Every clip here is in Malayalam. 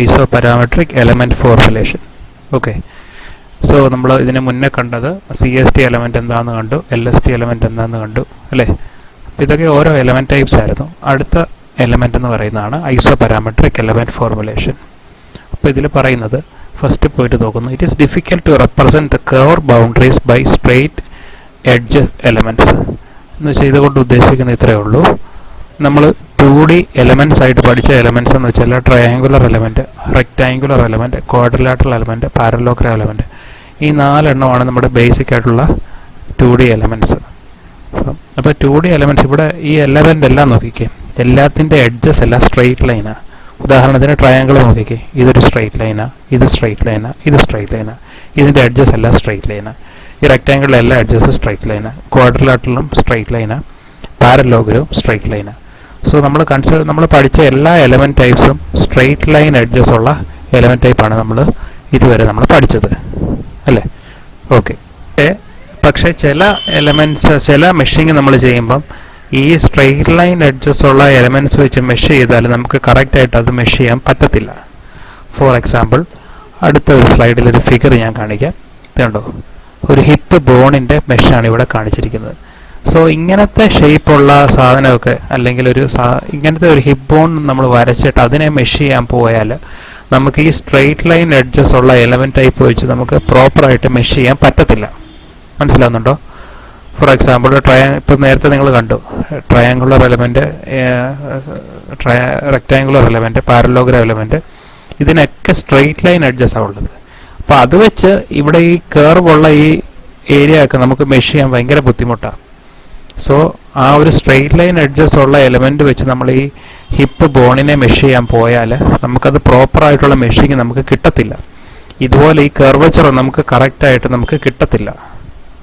Isoparametric element formulation. Okay. So നമ്മൾ ഇതിനെ മുന്നേ കണ്ടത് CST എലമെന്റ് എന്താണെന്ന് കണ്ടു, LST എലമെന്റ് എന്താണെന്ന് കണ്ടു അല്ലേ. ഇതൊക്കെ ഓരോ എലമെന്റ് ടൈപ്സ് ആയിരുന്നു. അടുത്ത എലമെന്റ് എന്ന് പറയുന്നതാണ് Isoparametric element formulation. അപ്പോൾ ഇതിൽ പറയുന്നത് ഫസ്റ്റ് പോയിട്ട് നോക്കുന്നു, it is difficult to represent the curve boundaries by straight edge elements എന്ന് വെച്ചാൽ ഇതുകൊണ്ട് ഉദ്ദേശിക്കുന്ന ഇത്രയേ ഉള്ളൂ. നമ്മൾ 2D എലമെന്റ്സ് ആയിട്ട് പഠിച്ച എലമെന്റ്സ് എന്ന് വെച്ചാൽ triangular element, rectangular element, quadrilateral element, parallelogram element, ഈ 4 എണ്ണമാണ് നമ്മുടെ ബേസിക് ആയിട്ടുള്ള 2D എലമെന്റ്സ്. അപ്പോൾ 2D എലമെന്റ്സ് ഇവിടെ ഈ എലമെന്റ് എല്ലാം നോക്കിക്കേ, എല്ലാത്തിൻ്റെ എഡ്ജസ് എല്ലാം സ്ട്രെയിറ്റ് ലൈനാണ്. ഉദാഹരണത്തിന് ട്രയാങ്കിൾ നോക്കിക്കേ, ഇതൊരു സ്ട്രെയിറ്റ് ലൈനാണ്, ഇത് സ്ട്രെയിറ്റ് ലൈനാണ്, ഇത് സ്ട്രെയിറ്റ് ലൈനാണ്, ഇതിൻ്റെ എഡ്ജസ് എല്ലാം സ്ട്രെയിറ്റ് ലൈനാണ്. ഈ റെക്ടാങ്കിളിലെ എല്ലാ എഡ്ജസ് സ്ട്രെയിറ്റ് ലൈനാണ്, ക്വാഡ്രിലാറ്ററലും സ്ട്രെയിറ്റ് ലൈനാണ്, പാരലോഗ്രവും സ്ട്രെയിറ്റ് ലൈനാണ്. സോ നമ്മൾ പഠിച്ച എല്ലാ എലമെന്റ് ടൈപ്സും സ്ട്രെയിറ്റ് ലൈൻ എഡ്ജസ് ഉള്ള എലമെന്റ് ടൈപ്പാണ് നമ്മൾ ഇതുവരെ നമ്മൾ പഠിച്ചത് അല്ലേ. ഓക്കെ. പക്ഷേ ചില എലമെന്റ്സ്, ചില മെഷിങ് നമ്മൾ ചെയ്യുമ്പം ഈ സ്ട്രെയിറ്റ് ലൈൻ എഡ്ജസ് ഉള്ള എലമെന്റ്സ് വെച്ച് മെഷ് ചെയ്താൽ നമുക്ക് കറക്റ്റായിട്ട് അത് മെഷ് ചെയ്യാൻ പറ്റത്തില്ല. ഫോർ എക്സാമ്പിൾ, അടുത്ത ഒരു സ്ലൈഡിൽ ഒരു ഫിഗർ ഞാൻ കാണിക്കാം. ഇതുണ്ടോ, ഒരു ഹിപ്പ് ബോണിൻ്റെ മെഷാണ് ഇവിടെ കാണിച്ചിരിക്കുന്നത്. സോ ഇങ്ങനത്തെ ഷേപ്പുള്ള സാധനമൊക്കെ അല്ലെങ്കിൽ ഇങ്ങനത്തെ ഒരു ഹിപ്പ് ബോൺ നമ്മൾ വരച്ചിട്ട് അതിനെ മെഷ് ചെയ്യാൻ പോയാൽ നമുക്ക് ഈ സ്ട്രെയിറ്റ് ലൈൻ എഡ്ജസ് ഉള്ള എലമെന്റ് ടൈപ്പ് വെച്ച് നമുക്ക് പ്രോപ്പറായിട്ട് മെഷ് ചെയ്യാൻ പറ്റത്തില്ല. മനസ്സിലാവുന്നുണ്ടോ? ഫോർ എക്സാമ്പിൾ ഇപ്പം നേരത്തെ നിങ്ങൾ കണ്ടു triangular element, rectangular element, parallelogram element, ഇതിനൊക്കെ സ്ട്രെയിറ്റ് ലൈൻ എഡ്ജസാണ് ഉള്ളത്. അപ്പോൾ അത് വെച്ച് ഇവിടെ ഈ കർവ് ഉള്ള ഈ ഏരിയ ഒക്കെ നമുക്ക് മെഷ് ചെയ്യാൻ ഭയങ്കര ബുദ്ധിമുട്ടാണ്. സോ ആ ഒരു സ്ട്രെയിറ്റ് ലൈൻ എഡ്ജസ് ഉള്ള എലമെന്റ് വെച്ച് നമ്മൾ ഈ ഹിപ്പ് ബോണിനെ മെഷ് ചെയ്യാൻ പോയാൽ നമുക്കത് പ്രോപ്പറായിട്ടുള്ള മെഷിങ് നമുക്ക് കിട്ടത്തില്ല. ഇതുപോലെ ഈ കർവച്ചർ നമുക്ക് കറക്റ്റായിട്ട് നമുക്ക് കിട്ടത്തില്ല.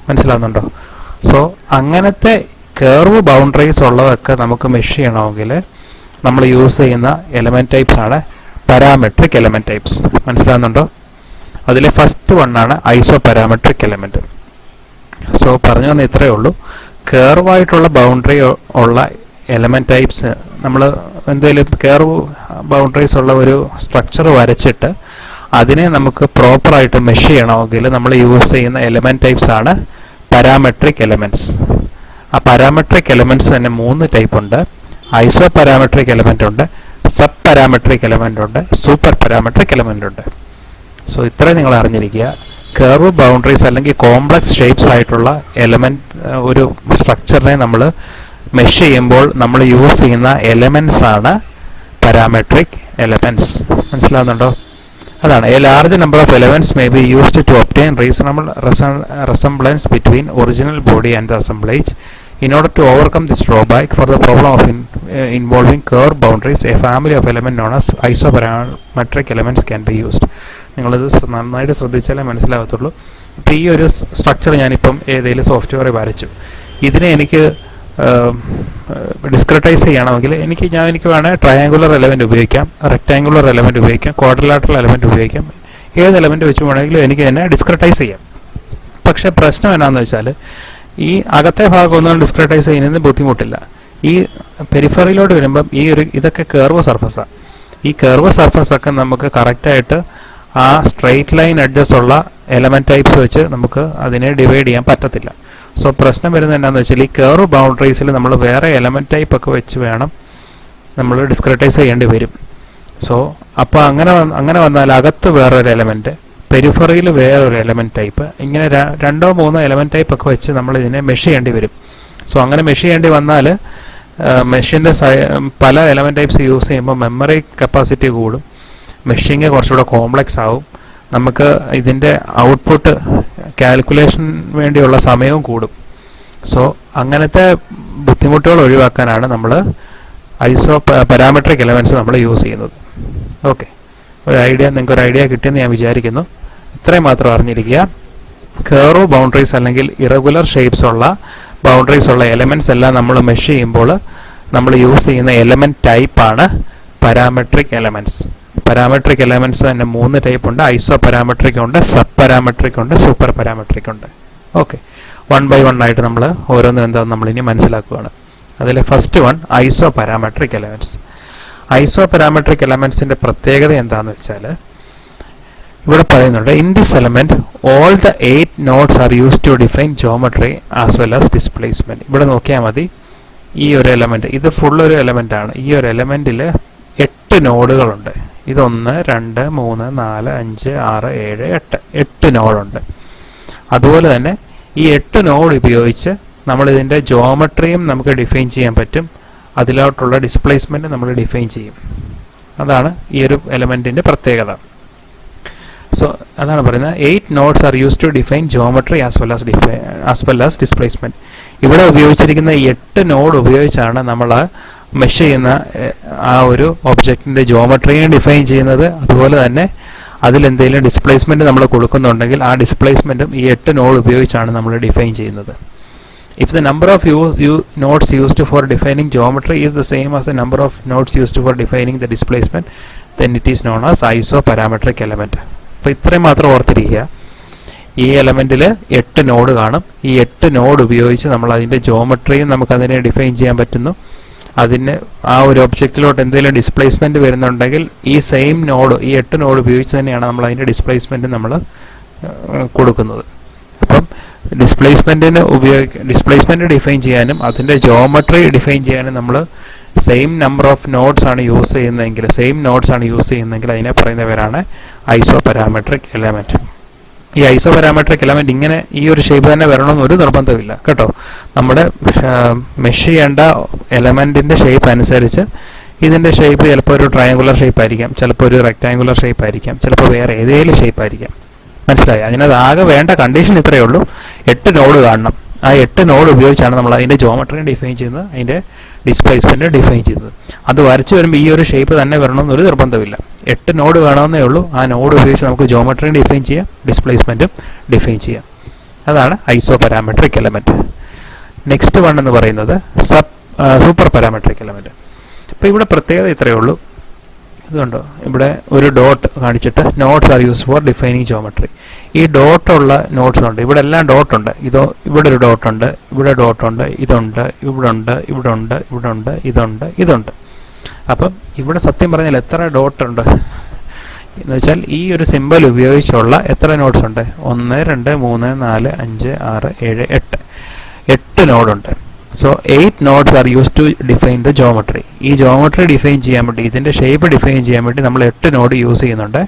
മനസ്സിലാവുന്നുണ്ടോ? സോ അങ്ങനത്തെ കർവ് ബൗണ്ടറീസ് ഉള്ളതൊക്കെ നമുക്ക് മെഷ് ചെയ്യണമെങ്കിൽ നമ്മൾ യൂസ് ചെയ്യുന്ന എലമെന്റ് ടൈപ്സ് ആണ് പാരാമെട്രിക് എലമെന്റ് ടൈപ്സ്. മനസ്സിലാവുന്നുണ്ടോ? അതിലെ ഫസ്റ്റ് വണ്ണാണ് ഐസോപാരാമെട്രിക് എലമെന്റ്. സോ പറഞ്ഞു വന്ന ഇത്രയേ ഉള്ളൂ. കർവായിട്ടുള്ള ബൗണ്ടറി ഉള്ള എലമെന്റ് ടൈപ്സ്, നമ്മൾ എന്തെങ്കിലും കർവ് ബൗണ്ടറീസ് ഉള്ള ഒരു സ്ട്രക്ചർ വരച്ചിട്ട് അതിനെ നമുക്ക് പ്രോപ്പറായിട്ട് മെഷ് ചെയ്യണമെങ്കിൽ നമ്മൾ യൂസ് ചെയ്യുന്ന എലമെന്റ് ടൈപ്സ് ആണ് പാരാമെട്രിക് എലമെന്റ്സ്. ആ പാരാമെട്രിക് എലമെന്റ്സ് തന്നെ 3 ടൈപ്പ് ഉണ്ട്. ഐസോപാരാമെട്രിക് എലമെന്റ് ഉണ്ട്, സബ് പാരാമെട്രിക് എലമെന്റ് ഉണ്ട്, സൂപ്പർ പാരാമെട്രിക് എലമെന്റ് ഉണ്ട്. സോ ഇത്രയും നിങ്ങൾ അറിഞ്ഞിരിക്കുക. കർവ് ബൗണ്ടറീസ് അല്ലെങ്കിൽ കോംപ്ലക്സ് ഷേപ്സ് ആയിട്ടുള്ള എലമെന്റ് ഒരു സ്ട്രക്ചറിനെ നമ്മൾ മെഷ് ചെയ്യുമ്പോൾ നമ്മൾ യൂസ് ചെയ്യുന്ന എലമെന്റ്സ് ആണ് പാരാമെട്രിക് എലമെന്റ്സ്. മനസ്സിലാവുന്നുണ്ടോ? അതാണ് a large number of elements may be used to obtain reasonable resemblance between original body and the assemblage. In order to overcome this drawback for the problem of involving curved boundaries, a family of elements known as isoparametric elements can be used. നിങ്ങളിത് നന്നായിട്ട് ശ്രദ്ധിച്ചാലേ മനസ്സിലാകത്തുള്ളൂ. ഇപ്പോൾ ഈ ഒരു സ്ട്രക്ചർ ഞാനിപ്പം ഏതെങ്കിലും സോഫ്റ്റ്വെയറിൽ വരച്ചു, ഇതിനെ എനിക്ക് ഡിസ്ക്രിറ്റൈസ് ചെയ്യണമെങ്കിൽ എനിക്ക് വേണേൽ ട്രയാങ്കുലർ എലമെന്റ് ഉപയോഗിക്കാം, റെക്ടാങ്കുലർ എലമെന്റ് ഉപയോഗിക്കാം, ക്വാഡ്രിലാറ്ററൽ എലമെന്റ് ഉപയോഗിക്കാം. ഏത് എലമെന്റ് വെച്ച് വേണമെങ്കിലും എനിക്ക് തന്നെ ഡിസ്ക്രിറ്റൈസ് ചെയ്യാം. പക്ഷേ പ്രശ്നം എന്നാന്ന് വെച്ചാൽ ഈ അകത്തെ ഭാഗമൊന്നും ഡിസ്ക്രിറ്റൈസ് ചെയ്യുന്നതിന് ബുദ്ധിമുട്ടില്ല. ഈ പെരിഫറിയിലോട്ട് വരുമ്പം ഇതൊക്കെ കർവ് സർഫസാണ്. ഈ കർവ് സർഫസൊക്കെ നമുക്ക് കറക്റ്റായിട്ട് ആ സ്ട്രെയിറ്റ് ലൈൻ എഡ്ജസ് ഉള്ള എലമെന്റ് ടൈപ്സ് വെച്ച് നമുക്ക് അതിനെ ഡിവൈഡ് ചെയ്യാൻ പറ്റത്തില്ല. സോ പ്രശ്നം വരുന്നത് എന്താണെന്ന് വെച്ചാൽ ഈ കർവ് ബൗണ്ടറീസിൽ നമ്മൾ വേറെ എലമെന്റ് ടൈപ്പ് ഒക്കെ വെച്ച് വേണം നമ്മൾ ഡിസ്ക്രിറ്റൈസ് ചെയ്യേണ്ടി വരും. സോ അപ്പോൾ അങ്ങനെ വന്നാൽ അകത്ത് വേറൊരു എലമെന്റ്, പെരിഫറിയിൽ വേറൊരു എലമെന്റ് ടൈപ്പ്, ഇങ്ങനെ 2 or 3 എലമെന്റ് ടൈപ്പ് ഒക്കെ വെച്ച് നമ്മൾ ഇതിനെ മെഷ് ചെയ്യേണ്ടി വരും. സോ അങ്ങനെ മെഷ് ചെയ്യേണ്ടി വന്നാൽ മെഷീൻ്റെ പല എലമെന്റ് ടൈപ്സ് യൂസ് ചെയ്യുമ്പോൾ മെമ്മറി കപ്പാസിറ്റി കൂടും, മെഷിങ് കുറച്ചുകൂടെ കോംപ്ലക്സ് ആവും, നമുക്ക് ഇതിൻ്റെ ഔട്ട്പുട്ട് കാൽക്കുലേഷൻ വേണ്ടിയുള്ള സമയവും കൂടും. സോ അങ്ങനത്തെ ബുദ്ധിമുട്ടുകൾ ഒഴിവാക്കാനാണ് നമ്മൾ പാരാമെട്രിക് എലമെന്റ്സ് നമ്മൾ യൂസ് ചെയ്യുന്നത്. ഓക്കെ, നിങ്ങൾക്ക് ഒരു ഐഡിയ കിട്ടിയെന്ന് ഞാൻ വിചാരിക്കുന്നു. ഇത്രയും മാത്രം അറിഞ്ഞിരിക്കുക. കർവ് ബൗണ്ടറീസ് അല്ലെങ്കിൽ ഇറഗുലർ ഷേപ്സ് ഉള്ള ബൗണ്ടറീസ് ഉള്ള എലമെന്റ്സ് എല്ലാം നമ്മൾ മെഷ് ചെയ്യുമ്പോൾ നമ്മൾ യൂസ് ചെയ്യുന്ന എലമെന്റ് ടൈപ്പാണ് പാരാമെട്രിക് എലമെന്റ്സ്. പാരാമെട്രിക് എലമെന്റ്സ് തന്നെ 3 ടൈപ്പ് ഉണ്ട്. ഐസോപാരാമെട്രിക് ഉണ്ട്, സബ് പാരാമെട്രിക് ഉണ്ട്, സൂപ്പർ പാരാമെട്രിക് ഉണ്ട്. ഓക്കെ, 1 by 1 ആയിട്ട് നമ്മൾ ഓരോന്നും എന്താണെന്ന് നമ്മൾ ഇനി മനസ്സിലാക്കുകയാണ്. അതിലെ first one isoparametric elements. Isoparametric എലമെന്റ്സിന്റെ പ്രത്യേകത എന്താണെന്ന് വെച്ചാൽ ഇവിടെ പറയുന്നുണ്ട്, in this element all the 8 nodes are used to define geometry as well as displacement. ഇവിടെ നോക്കിയാൽ മതി, ഈ ഒരു എലമെന്റ്, ഇത് ഫുൾ ഒരു എലമെന്റ് ആണ്. ഈ ഒരു എലമെന്റിൽ 8 നോഡുകളുണ്ട്. ഇത് 1 2 3 4 5 6 7 8 8 നോഡുണ്ട്. അതുപോലെ തന്നെ ഈ 8 നോഡ് ഉപയോഗിച്ച് നമ്മൾ ഇതിന്റെ ജോമെട്രിയും നമുക്ക് ഡിഫൈൻ ചെയ്യാൻ പറ്റും. അതിലോട്ടുള്ള ഡിസ്പ്ലേസ്മെന്റ് നമ്മൾ ഡിഫൈൻ ചെയ്യും. അതാണ് ഈ ഒരു എലമെന്റിന്റെ പ്രത്യേകത. സോ അതാണ് പറയുന്നത്, 8 nodes are use to define geometry as well as displacement. ഇവിടെ ഉപയോഗിച്ചിരിക്കുന്ന 8 നോഡ് ഉപയോഗിച്ചാണ് നമ്മൾ മെഷ് ചെയ്യുന്ന ആ ഒരു ഒബ്ജക്റ്റിന്റെ ജോമെട്രിയും ഡിഫൈൻ ചെയ്യുന്നത്. അതുപോലെ തന്നെ അതിലെന്തെങ്കിലും ഡിസ്പ്ലേസ്മെന്റ് നമ്മൾ കൊടുക്കുന്നുണ്ടെങ്കിൽ ആ ഡിസ്പ്ലേസ്മെന്റും ഈ 8 നോഡ് ഉപയോഗിച്ചാണ് നമ്മൾ ഡിഫൈൻ ചെയ്യുന്നത്. If the number of nodes used for defining geometry is the same as the number of nodes used for defining the displacement, then it is known as isoparametric element. അപ്പോൾ ഇത്രയും മാത്രം ഓർത്തിരിക്കുക. ഈ എലമെന്റിൽ 8 നോഡ് കാണും. ഈ 8 നോഡ് ഉപയോഗിച്ച് നമ്മൾ അതിന്റെ ജോമെട്രിയും നമുക്ക് അതിനെ ഡിഫൈൻ ചെയ്യാൻ പറ്റുന്നു. അതിന് ആ ഒരു ഒബ്ജക്റ്റിലോട്ട് എന്തെങ്കിലും ഡിസ്പ്ലേസ്മെന്റ് വരുന്നുണ്ടെങ്കിൽ ഈ സെയിം നോഡ്, ഈ 8 നോഡ് ഉപയോഗിച്ച് തന്നെയാണ് നമ്മൾ അതിന്റെ ഡിസ്പ്ലേസ്മെന്റ് നമ്മൾ കൊടുക്കുന്നത്. അപ്പം ഡിസ്പ്ലേസ്മെന്റ് ഡിഫൈൻ ചെയ്യാനും അതിന്റെ ജോമെട്രി ഡിഫൈൻ ചെയ്യാനും നമ്മൾ സെയിം നമ്പർ ഓഫ് നോഡ്സ് ആണ് യൂസ് ചെയ്യുന്നതെങ്കിൽ അതിനെ പറയുന്ന പേരാണ് ഐസോപാരാമെട്രിക് എലമെന്റ്. ഈ ഐസോപാരാമെട്രിക് എലമെന്റ് ഇങ്ങനെ ഈ ഒരു ഷേപ്പ് തന്നെ വരണമെന്ന് ഒരു നിർബന്ധമില്ല കേട്ടോ. നമ്മുടെ മെഷ് ചെയ്യേണ്ട എലമെന്റിന്റെ ഷേപ്പ് അനുസരിച്ച് ഇതിന്റെ ഷേപ്പ് ചിലപ്പോൾ ഒരു ട്രയാങ്കുലർ ഷേപ്പ് ആയിരിക്കാം, ചിലപ്പോൾ ഒരു റെക്ടാങ്കുലർ ഷേപ്പ് ആയിരിക്കാം, ചിലപ്പോൾ വേറെ ഏതെങ്കിലും ഷേപ്പ് ആയിരിക്കാം. മനസ്സിലായി? അതിനകത്ത് ആകെ വേണ്ട കണ്ടീഷൻ ഇത്രയേ ഉള്ളൂ, 8 നോഡ് കാണണം. ആ 8 നോഡ് ഉപയോഗിച്ചാണ് നമ്മൾ അതിന്റെ ജോമെട്രി ഡിഫൈൻ ചെയ്യുന്നത്, അതിന്റെ ഡിസ്പ്ലേസ്മെന്റ് ഡിഫൈൻ ചെയ്യുന്നത്. അത് വരച്ചു വരുമ്പോൾ ഈ ഒരു ഷേപ്പ് തന്നെ വരണമെന്നൊരു നിർബന്ധമില്ല. 8 നോഡ് വേണമെന്നേ ഉള്ളൂ. ആ നോഡ് ഉപയോഗിച്ച് നമുക്ക് ജോമെട്രി ഡിഫൈൻ ചെയ്യാം, ഡിസ്പ്ലേസ്മെന്റും ഡിഫൈൻ ചെയ്യാം. അതാണ് ഐസോപാരാമെട്രിക് എലമെന്റ്. നെക്സ്റ്റ് വൺ എന്ന് പറയുന്നത് സൂപ്പർ പാരാമെട്രിക് എലമെന്റ്. അപ്പോൾ ഇവിടെ പ്രത്യേകത ഇത്രയേ ഉള്ളൂ. ഇതുണ്ടോ, ഇവിടെ ഒരു ഡോട്ട് കാണിച്ചിട്ട് nodes are use for defining geometry. ഈ ഡോട്ടുള്ള നോട്ട്സ് ഉണ്ട്. ഇവിടെ എല്ലാം ഡോട്ടുണ്ട്. ഇവിടെ ഒരു ഡോട്ടുണ്ട്, ഇവിടെ ഡോട്ടുണ്ട്, ഇതുണ്ട്, ഇവിടെ ഉണ്ട്, ഇവിടെ ഉണ്ട്, ഇവിടെ ഉണ്ട്, ഇതുണ്ട്. അപ്പം ഇവിടെ സത്യം പറഞ്ഞാൽ എത്ര ഡോട്ട് ഉണ്ട് എന്ന് വെച്ചാൽ ഈ ഒരു സിമ്പൽ ഉപയോഗിച്ചുള്ള എത്ര നോട്ട്സ് ഉണ്ട്? 1 2 3 4 5 6 7 8 നോഡുണ്ട്. So 8 nodes are use to define the geometry. ഈ ജോമെട്രി ഡിഫൈൻ ചെയ്യാൻ വേണ്ടി, ഇതിന്റെ ഷേപ്പ് ഡിഫൈൻ ചെയ്യാൻ വേണ്ടി നമ്മൾ 8 നോഡ് യൂസ് ചെയ്യുന്നുണ്ട്.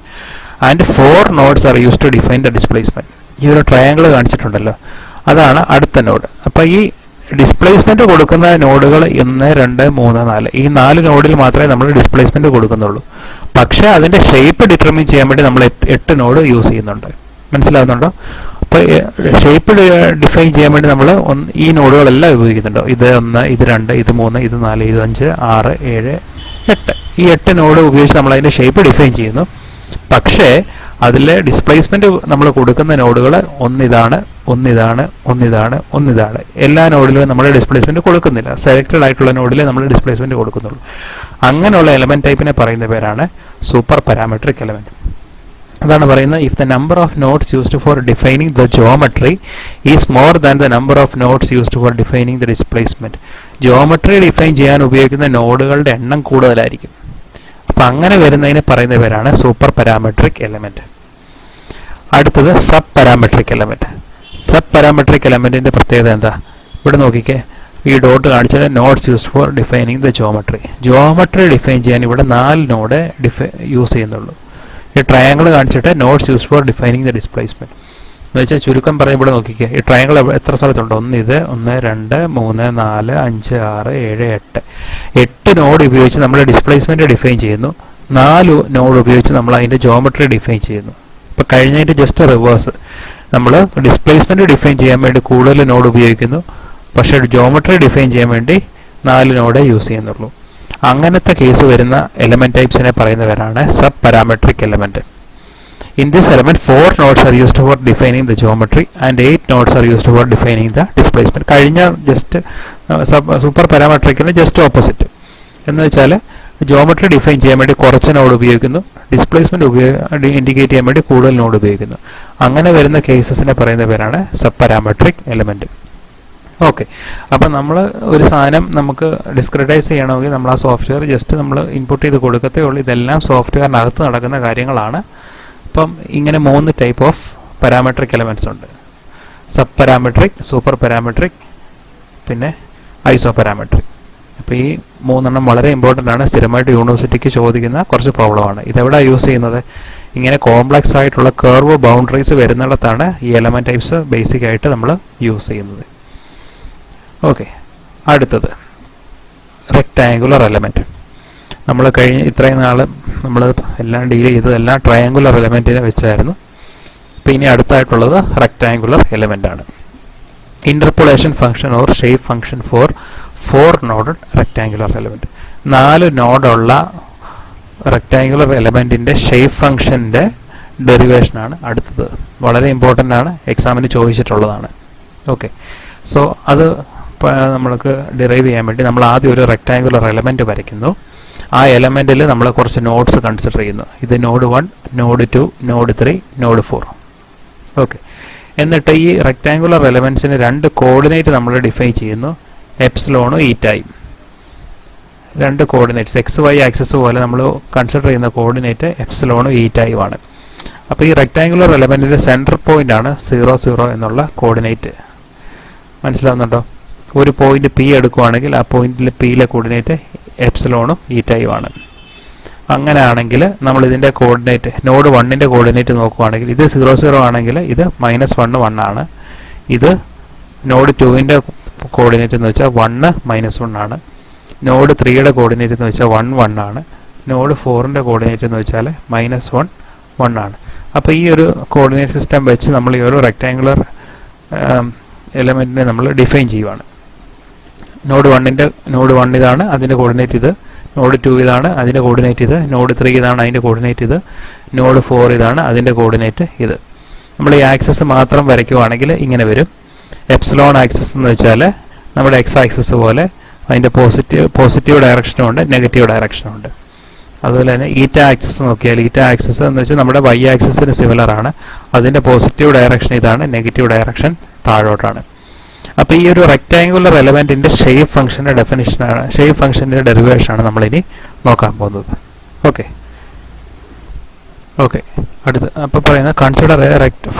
And 4 nodes are use to define the displacement. ഈ ഒരു ട്രയാങ്കിൾ കാണിച്ചിട്ടുണ്ടല്ലോ, അതാണ് അടുത്ത നോഡ്. അപ്പൊ ഈ ഡിസ്പ്ലേസ്മെന്റ് കൊടുക്കുന്ന നോഡുകൾ 1 2 3 4, ഈ 4 നോഡിൽ മാത്രമേ നമ്മൾ ഡിസ്പ്ലേസ്മെന്റ് കൊടുക്കുന്നുള്ളൂ. പക്ഷെ അതിന്റെ ഷേപ്പ് ഡിറ്റർമിൻ ചെയ്യാൻ വേണ്ടി നമ്മൾ 8 നോഡ് യൂസ് ചെയ്യുന്നുണ്ട്. മനസ്സിലാവുന്നുണ്ടോ? അപ്പോൾ ഷേപ്പ് ഡിഫൈൻ ചെയ്യാൻ വേണ്ടി നമ്മൾ ഈ നോഡുകളെല്ലാം ഉപയോഗിക്കുന്നുണ്ടോ? ഇത് 1, ഇത് 2, ഇത് 3, ഇത് 4, ഇത് 5 6 7 8. ഈ 8 നോഡ് ഉപയോഗിച്ച് നമ്മൾ അതിന്റെ ഷേപ്പ് ഡിഫൈൻ ചെയ്യുന്നു. പക്ഷേ അതിലെ ഡിസ്പ്ലേസ്മെന്റ് നമ്മൾ കൊടുക്കുന്ന നോഡുകൾ ഒന്നിതാണ്. എല്ലാ നോഡിലും നമ്മൾ ഡിസ്പ്ലേസ്മെന്റ് കൊടുക്കുന്നില്ല. സെലക്റ്റഡ് ആയിട്ടുള്ള നോഡിൽ നമ്മൾ ഡിസ്പ്ലേസ്മെന്റ് കൊടുക്കുന്നുള്ളൂ. അങ്ങനെയുള്ള എലമെന്റ് ടൈപ്പിനെ പറയുന്ന പേരാണ് സൂപ്പർ പാരാമെട്രിക് എലമെന്റ്. അതാണ് പറയുന്നത്, if the number of notes used for defining the geometry is more than the number of notes used for defining the displacement. Geometry define ചെയ്യാൻ ഉപയോഗിക്കുന്ന നോഡുകളുടെ എണ്ണം കൂടുതലായിരിക്കും. അപ്പൊ അങ്ങനെ വരുന്നതിനെ പറയുന്ന പേരാണ് സൂപ്പർ പാരാമെട്രിക് എലമെന്റ്. അടുത്തത് sub parametric element. Sub parametric എലമെന്റിന്റെ പ്രത്യേകത എന്താ? ഇവിടെ നോക്കിക്കേ, ഈ ഡോട്ട് കാണിച്ചാൽ nodes use for defining the geometry. Geometry define ചെയ്യാൻ ഇവിടെ 4 നോഡ് യൂസ് ചെയ്യുന്നുള്ളൂ. ഈ ട്രയാങ്കിൾ കാണിച്ചിട്ട് nodes use for defining the displacement എന്ന് വെച്ചാൽ ചുരുക്കം പറഞ്ഞ് ഇവിടെ നോക്കിക്കുക, ഈ ട്രയാങ്കിൾ എത്ര സ്ഥലത്തുണ്ട്? 1 2 3 4 5 6 7 8 നോഡ് ഉപയോഗിച്ച് നമ്മൾ ഡിസ്പ്ലേസ്മെന്റ് ഡിഫൈൻ ചെയ്യുന്നു. 4 നോഡ് ഉപയോഗിച്ച് നമ്മൾ അതിന്റെ ജോമെട്രി ഡിഫൈൻ ചെയ്യുന്നു. ഇപ്പൊ കഴിഞ്ഞതിന്റെ ജസ്റ്റ് റിവേഴ്സ്, നമ്മൾ ഡിസ്പ്ലേസ്മെന്റ് ഡിഫൈൻ ചെയ്യാൻ വേണ്ടി കൂടുതൽ നോഡ് ഉപയോഗിക്കുന്നു, പക്ഷേ ജോമെട്രി ഡിഫൈൻ ചെയ്യാൻ വേണ്ടി 4 നോഡേ യൂസ് ചെയ്യുന്നുള്ളൂ. അങ്ങനത്തെ കേസ് വരുന്ന എലമെന്റ് ടൈപ്സിനെ പറയുന്നവരാണ് sub parametric element. In this element, 4 nodes are used for defining the geometry and 8 nodes are used for defining the displacement. കഴിഞ്ഞ ജസ്റ്റ് സൂപ്പർ പാരാമെട്രിക്കിന് ജസ്റ്റ് ഓപ്പോസിറ്റ് എന്ന് വെച്ചാൽ ജോമെട്രി ഡിഫൈൻ ചെയ്യാൻ വേണ്ടി കുറച്ച് നോഡ് ഉപയോഗിക്കുന്നു, ഡിസ്പ്ലേസ്മെന്റ് ഇൻഡിക്കേറ്റ് ചെയ്യാൻ വേണ്ടി കൂടുതൽ നോഡ് ഉപയോഗിക്കുന്നു. അങ്ങനെ വരുന്ന കേസസിനെ പറയുന്ന പേരാണ് സബ് പാരാമെട്രിക് എലമെന്റ്. ഓക്കെ. അപ്പം നമ്മൾ ഒരു സാധനം നമുക്ക് ഡിസ്ക്രിറ്റൈസ് ചെയ്യണമെങ്കിൽ നമ്മൾ ആ സോഫ്റ്റ്വെയർ ജസ്റ്റ് നമ്മൾ ഇൻപുട്ട് ചെയ്ത് കൊടുക്കത്തേ ഉള്ളൂ. ഇതെല്ലാം സോഫ്റ്റ്വെയറിനകത്ത് നടക്കുന്ന കാര്യങ്ങളാണ്. അപ്പം ഇങ്ങനെ 3 ടൈപ്പ് ഓഫ് പാരാമെട്രിക് എലമെൻറ്റ്സ് ഉണ്ട്. സബ് പാരാമെട്രിക്, സൂപ്പർ പാരാമെട്രിക്, പിന്നെ ഐസോപാരാമെട്രിക്. അപ്പോൾ ഈ 3 വളരെ ഇമ്പോർട്ടൻ്റ് ആണ്. സ്ഥിരമായിട്ട് യൂണിവേഴ്സിറ്റിക്ക് ചോദിക്കുന്ന കുറച്ച് പ്രോബ്ലമാണ്. ഇതെവിടെയാണ് യൂസ് ചെയ്യുന്നത്? ഇങ്ങനെ കോംപ്ലക്സ് ആയിട്ടുള്ള കർവ് ബൗണ്ടറീസ് വരുന്നിടത്താണ് ഈ എലമെൻറ്റ് ടൈപ്സ് ബേസിക് ആയിട്ട് നമ്മൾ യൂസ് ചെയ്യുന്നത്. ഓക്കെ. അടുത്തത് റെക്ടാങ്കുലർ എലമെൻറ്റ്. നമ്മൾ ഇത്രയും നാൾ നമ്മൾ എല്ലാം ഡീൽ ചെയ്തതെല്ലാം ട്രയാങ്കുലർ എലമെൻറ്റിനെ വെച്ചായിരുന്നു. അപ്പോൾ ഇനി അടുത്തായിട്ടുള്ളത് റെക്ടാങ്കുലർ എലമെൻ്റ് ആണ്. Interpolation function or shape function for 4 noded rectangular element. 4 നോഡുള്ള റെക്ടാങ്കുലർ എലമെൻറ്റിൻ്റെ ഷേപ്പ് ഫംഗ്ഷൻ്റെ ഡെറിവേഷനാണ് അടുത്തത്. വളരെ ഇമ്പോർട്ടൻ്റ് ആണ്, എക്സാമിന് ചോദിച്ചിട്ടുള്ളതാണ്. ഓക്കെ. സോ അത് നമ്മൾക്ക് ഡിറൈവ് ചെയ്യാൻ വേണ്ടി നമ്മൾ ആദ്യം ഒരു റെക്ടാങ്കുലർ എലമെൻറ്റ് വരയ്ക്കുന്നു. ആ എലമെൻറ്റിൽ നമ്മൾ കുറച്ച് നോഡ്സ് കൺസിഡർ ചെയ്യുന്നു. ഇത് node 1, node 2, node 3, node 4. Okay. എന്നിട്ട് ഈ റെക്ടാങ്കുലർ എലമെൻറ്റ്സിന് 2 കോർഡിനേറ്റ് നമ്മൾ ഡിഫൈൻ ചെയ്യുന്നു, എപ്സിലോണും ഈറ്റായും. 2 കോർഡിനേറ്റ്സ് എക്സ് വൈ ആക്സിസ് പോലെ നമ്മൾ കൺസിഡർ ചെയ്യുന്ന കോർഡിനേറ്റ് എപ്സിലോണും ഈറ്റായുമാണ്. അപ്പോൾ ഈ റെക്ടാങ്കുലർ എലമെൻറ്റിൻ്റെ സെൻറ്റർ പോയിന്റ് ആണ് 0, 0 എന്നുള്ള കോർഡിനേറ്റ്. മനസ്സിലാവുന്നുണ്ടോ? ഒരു പോയിന്റ് പി എടുക്കുകയാണെങ്കിൽ ആ പോയിന്റിൽ പിയിലെ കോർഡിനേറ്റ് എപ്സിലോണും ഈറ്റായുമാണ്. അങ്ങനെയാണെങ്കിൽ നമ്മൾ ഇതിൻ്റെ കോർഡിനേറ്റ് നോഡ് 1ൻ്റെ കോർഡിനേറ്റ് നോക്കുകയാണെങ്കിൽ ഇത് 0, 0 ആണെങ്കിൽ ഇത് -1, 1 ആണ്. ഇത് നോഡ് 2ൻ്റെ കോർഡിനേറ്റ് എന്ന് വെച്ചാൽ 1, -1 ആണ്. നോഡ് 3യുടെ കോർഡിനേറ്റ് എന്ന് വെച്ചാൽ 1, 1 ആണ്. നോഡ് 4ൻ്റെ കോർഡിനേറ്റ് എന്ന് വെച്ചാൽ -1, 1 ആണ്. അപ്പോൾ ഈ ഒരു കോർഡിനേറ്റ് സിസ്റ്റം വെച്ച് നമ്മൾ ഈ ഒരു റെക്ടാങ്കുലർ എലമെൻറ്റിനെ നമ്മൾ ഡിഫൈൻ ചെയ്യുവാണ്. നോഡ് 1 ഇതാണ്, അതിൻ്റെ കോർഡിനേറ്റ് ഇത്. നോഡ് 2 ഇതാണ്, അതിൻ്റെ കോർഡിനേറ്റ് ഇത്. നോഡ് 3 ഇതാണ്, അതിൻ്റെ കോർഡിനേറ്റ് ഇത്. നോഡ് 4 ഇതാണ്, അതിൻ്റെ കോർഡിനേറ്റ് ഇത്. നമ്മൾ ഈ ആക്സിസ് മാത്രം വരയ്ക്കുവാണെങ്കിൽ ഇങ്ങനെ വരും. എപ്സിലോൺ ആക്സിസ് എന്ന് വെച്ചാൽ നമ്മുടെ എക്സ് ആക്സിസ് പോലെ അതിൻ്റെ പോസിറ്റീവ് ഡയറക്ഷനും ഉണ്ട്, നെഗറ്റീവ് ഡയറക്ഷനും ഉണ്ട്. അതുപോലെ തന്നെ ഈറ്റ ആക്സിസ് നോക്കിയാൽ ഈറ്റ ആക്സിസ് എന്ന് വെച്ചാൽ നമ്മുടെ വൈ ആക്സിസിന് സിമിലർ ആണ്. അതിൻ്റെ പോസിറ്റീവ് ഡയറക്ഷൻ ഇതാണ്, നെഗറ്റീവ് ഡയറക്ഷൻ താഴോട്ടാണ്. അപ്പോൾ ഈ ഒരു റെക്ടാങ്കുലർ എലമെൻറ്റിൻ്റെ ഷേപ്പ് ഫംഗ്ഷൻ്റെ ഡെഫിനിഷനാണ്, ഷേപ്പ് ഫംഗ്ഷൻ്റെ ഡെറിവേഷനാണ് നമ്മളിനി നോക്കാൻ പോകുന്നത്. ഓക്കെ. അടുത്ത് അപ്പോൾ പറയുന്നത് consider A